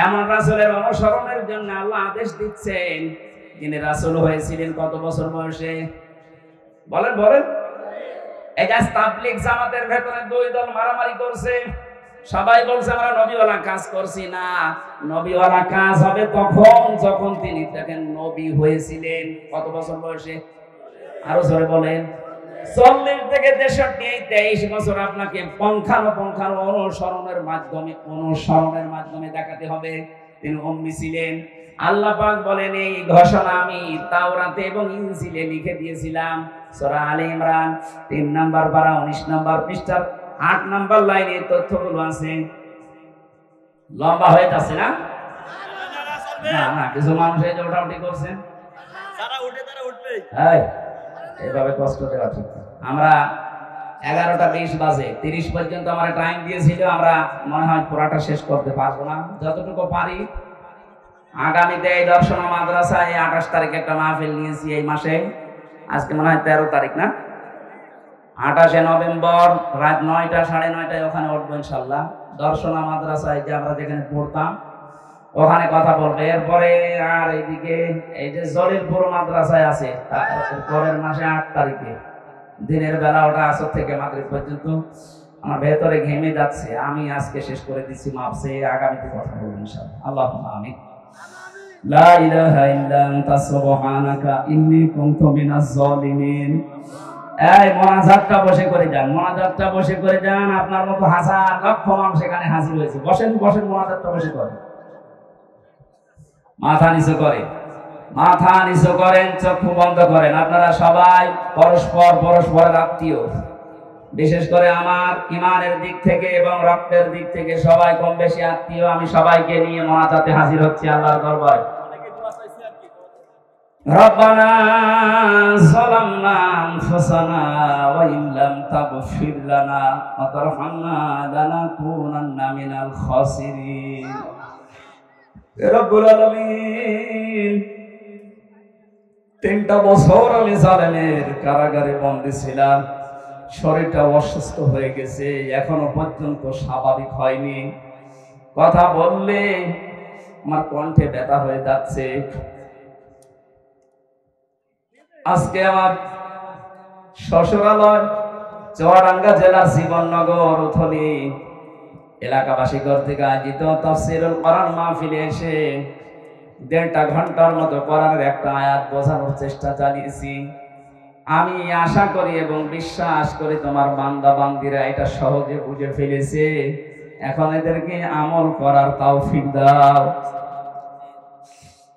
এমন রাসূলের অনুসরণের জন্য আল্লাহ আদেশ দিচ্ছেন, যিনি রাসূল হয়েছিলেন কত বছর বয়সে? বলেন। এই যে তাবলীগ জামাতের ভেতরে দুই দল মারামারি করছে, সবাই বলছে আমরা নবীওয়ালা কাজ করছি না। নবীওয়ালা কাজ হবে তখন যখন তিনি দেখেন নবী হয়েছিলেন। কত বছর বয়সে? আরো জোরে বলেন। 40 থেকে 63, এই 23 বছর আপনাকে পুঙ্খানুপুঙ্খানু অনুসরণের মাধ্যমে দেখাতে হবে তিনি উম্মি ছিলেন। আল্লাহ পাক বলেন এই ঘোষণা আমি তাওরাতে এবং ইনজিলে লিখে দিয়েছিলাম। সূরা আলে ইমরান 3 নম্বর পারা 19 নম্বর পৃষ্ঠার 8 নম্বর লাইনে তথ্যগুলো আছে। লম্বা হয়ে যাচ্ছে না? না, কিছু মানুষ এই যে ওঠাউঠি করছেন, যারা উঠবে এইভাবে কষ্ট দেওয়া ঠিক না। আমরা 11টা 20 বাজে 30 পর্যন্ত আমরা টাইম দিয়েছিল, আমরা মনে হয় পুরাটা শেষ করতে পারবো না, যতটুকু পারি। আগামীতে এই দর্শনা মাদ্রাসায় 28 তারিখে একটা মাহফিল নিয়েছি এই মাসে, আজকে মনে হয় 13 তারিখ না, 28শে নভেম্বর রাত 9টা 9:30 ওখানে উঠবো ইনশাল্লাহ। দর্শনা মাদ্রাসায় যে আমরা যেখানে পড়তাম ওখানে কথা বলবো। এরপরে আর এইদিকে এই যে জলিলপুর মাদ্রাসায় আছে, পরের মাসে 8 তারিখে দিনের বেলা, ওটা আসর থেকে মাগরিব পর্যন্ত। আমার ভেতরে ঘেমে যাচ্ছে, আমি আজকে শেষ করে দিচ্ছি, মাপসে আগামীতে কথা বলবো ইনশাআল্লাহ। আল্লাহুম্মা আমিন। লা ইলাহা ইল্লা আনতা সুবহানাকা ইন্নী কুনতু মিনাজ জালিমিন। এই মোনাজাতটা বসে করে যান, আপনার মতো হাজার লক্ষ মানুষ এখানে হাজির হয়েছে। বসেন, মোনাজাতটা বসে করেন, মাথা নিচু করেন, চক্ষু বন্ধ করেন। আপনারা সবাই পরস্পরের আত্মীয়, বিশেষ করে আমার ইমানের দিক থেকে এবং রক্তের দিক থেকে সবাই কম বেশি আত্মীয়, আমি সবাইকে নিয়ে মোনাজাতে হাজির হচ্ছি আল্লাহর দরবারে। রব্বানা যালামনা আনফুসানা ওয়া ইন লাম তাগফির লানা ওয়া তারহামনা লানাকুনান্না মিনাল খাসিরিন। রব্বুল আলামিন, 3টা বছর আমি জালেমের কারাগারে বন্দী ছিলাম, শরীরটা অসুস্থ হয়ে গেছে, এখনো পর্যন্ত স্বাভাবিক হয়নি। কথা বললে আমার কণ্ঠে ব্যথা হয়ে যাচ্ছে। আজকে আমার শ্বশুরালয় চুয়াডাঙ্গা জেলার জীবননগর উথলি এলাকাবাসী কর্তৃক আয়োজিত তাফসীরুল কোরআন মাহফিলে এসে 1.5 ঘন্টার মতো কোরআনের একটা আয়াত বোঝানোর চেষ্টা চালিয়েছি। আমি আশা করি এবং বিশ্বাস করি তোমার বান্দা বান্দিরা এটা সহজে বুঝে ফেলেছে। এখন এদেরকে আমল করার তৌফিক দাও।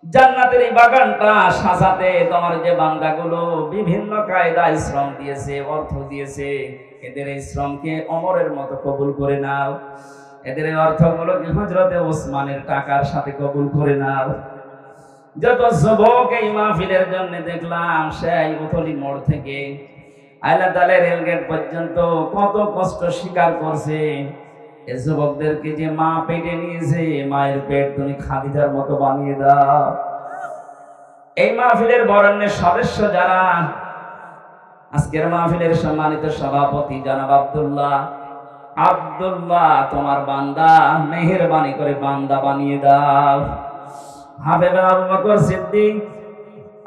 জান্নাতের এই বাগানটা সাজাতে তোমার যে বান্দাগুলো বিভিন্ন কায়দায় শ্রম দিয়েছে, অর্থ দিয়েছে, এদের এই শ্রমকে অমরের মতো কবুল করে নাও। এদের এই অর্থগুলোকে হযরতে ওসমানের টাকার সাথে কবুল করে নাও। যত যুবক এই মাহফিলের জন্য দেখলাম, সেই উথলি মোড় থেকে আইলাতালে রেলগেট পর্যন্ত কত কষ্ট স্বীকার করছে। এই যুবকদেরকে যে মা পেটে নিয়েছে, মায়ের পেট তুমি খাদিজার মতো বানিয়ে দাও। এই মাহফিলের বরেণ্যের সদস্য যারা, আজকের মাহফিলের সম্মানিত সভাপতি জনাব আব্দুল্লাহ তোমার বান্দা, মেহেরবানি করে বান্দা বানিয়ে দাও। হাফেজ আবু বকর সিদ্দিক,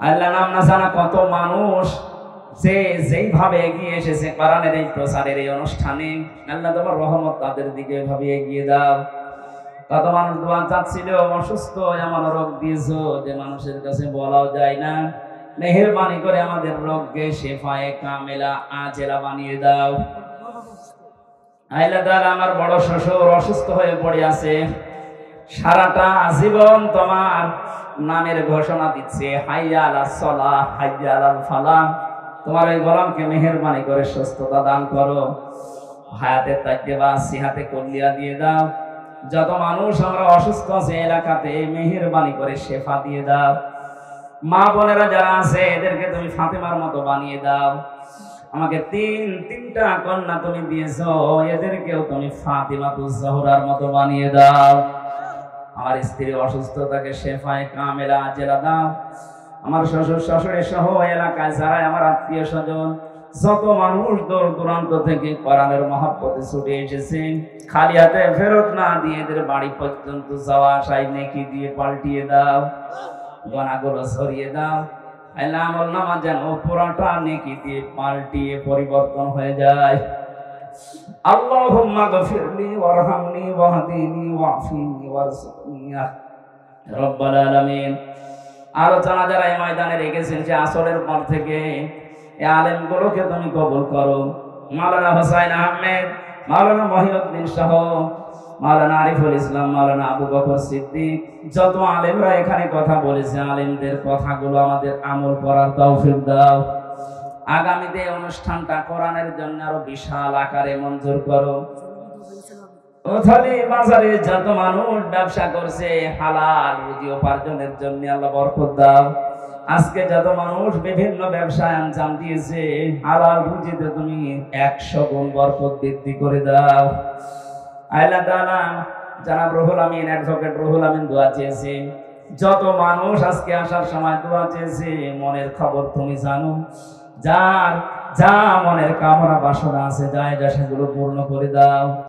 আল্লাহ নাম না জানা কত মানুষ যে যেইভাবে এগিয়ে এসেছে কোরআনের এই প্রচারের এই অনুষ্ঠানে, আল্লাহ তোমার রহমত তাদের দিকে এভাবে এগিয়ে দাও। কত মানুষ দোয়া চাচ্ছিল, অসুস্থ, এমন রোগ দিয়েছো যে মানুষের কাছে বলাও যায় না। মেহেরবানি করে আমাদের রোগকে শেফায়ে কামেলা আজেলা বানিয়ে দাও। আল্লাহ তাআলা আমার বড় শ্বশুর অসুস্থ হয়ে পড়ে আছে, সারাটা জীবন তোমার নামের ঘোষণা দিচ্ছে, হাইয়া আলাস সালাহ হাইয়া আলাল ফালাহ। তোমার এই গোলামকে মেহেরবানি করে সুস্থতা দান করো, হায়াতের তাজ্জেবা সিহাতে কল্লিয়া দিয়ে দাও। যত মানুষ আমরা অসুস্থ আছে এলাকাতে, মেহেরবানি করে শেফা দিয়ে দাও। মা বোনেরা যারা আছে এদেরকে তুমি ফাতেমার মতো বানিয়ে দাও। আমাকে তিনটা কন্যা তুমি দিয়েছো, এদেরকেও তুমি ফাতিমাতুজ জোহরার মতো বানিয়ে দাও। আমার স্ত্রী অসুস্থতাকে শেফায়ে কামেলা আজেলা দাও। আমার শ্বশুর শাশুড়ি সহ এলাকায় যারা আমার আত্মীয় স্বজন, যত মানুষ দূর দূরান্ত থেকে কোরআনের মহব্বতে ছুটে এসেছেন, খালি হাতে ফেরত না দিয়ে এদের বাড়ি পর্যন্ত যাওয়া আসায় নেকি দিয়ে পাল্টিয়ে দাও, গুনাহগুলো সরিয়ে দাও। আল্লাহ আমল নামা যেন পুরাটা নেকি দিয়ে পাল্টিয়ে পরিবর্তন হয়ে যায়। আল্লাহুম্মা গফিরলি ওয়ারহামনি ওয়াহদিনি ওয়াফিনি ওয়ারযুকনি ইয়া রাব্বাল আলামিন। আলোচনা যারা এই ময়দানে রেখেছেন যে আসরের পর থেকে এই আলেমগুলোকে তুমি কবুল করো। মাওলানা হোসাইন আহমেদ, মাওলানা মহিউদ্দিন সহ, মাওলানা আরিফুল ইসলাম, মাওলানা আবু বকর সিদ্দিক, যত আলেমরা এখানে কথা বলেছে, আলেমদের কথাগুলো আমাদের আমল করার তৌফিক দাও। আগামীতে অনুষ্ঠানটা কোরআনের জন্য আরো বিশাল আকারে মঞ্জুর করো। ওথালি বাজারে যত মানুষ ব্যবসা করছে হালাল রুজি উপার্জনের জন্য, আল্লাহ বরকত দাও। আজকে যত মানুষ বিভিন্ন ব্যবসায় আঞ্জাম দিয়েছে, হালাল রুজিতে তুমি 100 গুণ বরকত বৃদ্ধি করে দাও। আল্লাহ তাআলা জনাব রুহুল আমিন, অ্যাডভোকেট রুহুল আমিন দোয়া চেয়েছে। যত মানুষ আজকে আসার সময় দোয়া চেয়েছে, মনের খবর তুমি জানো। যার যা মনের কামনা বাসনা আছে, যা সেগুলো পূর্ণ করে দাও।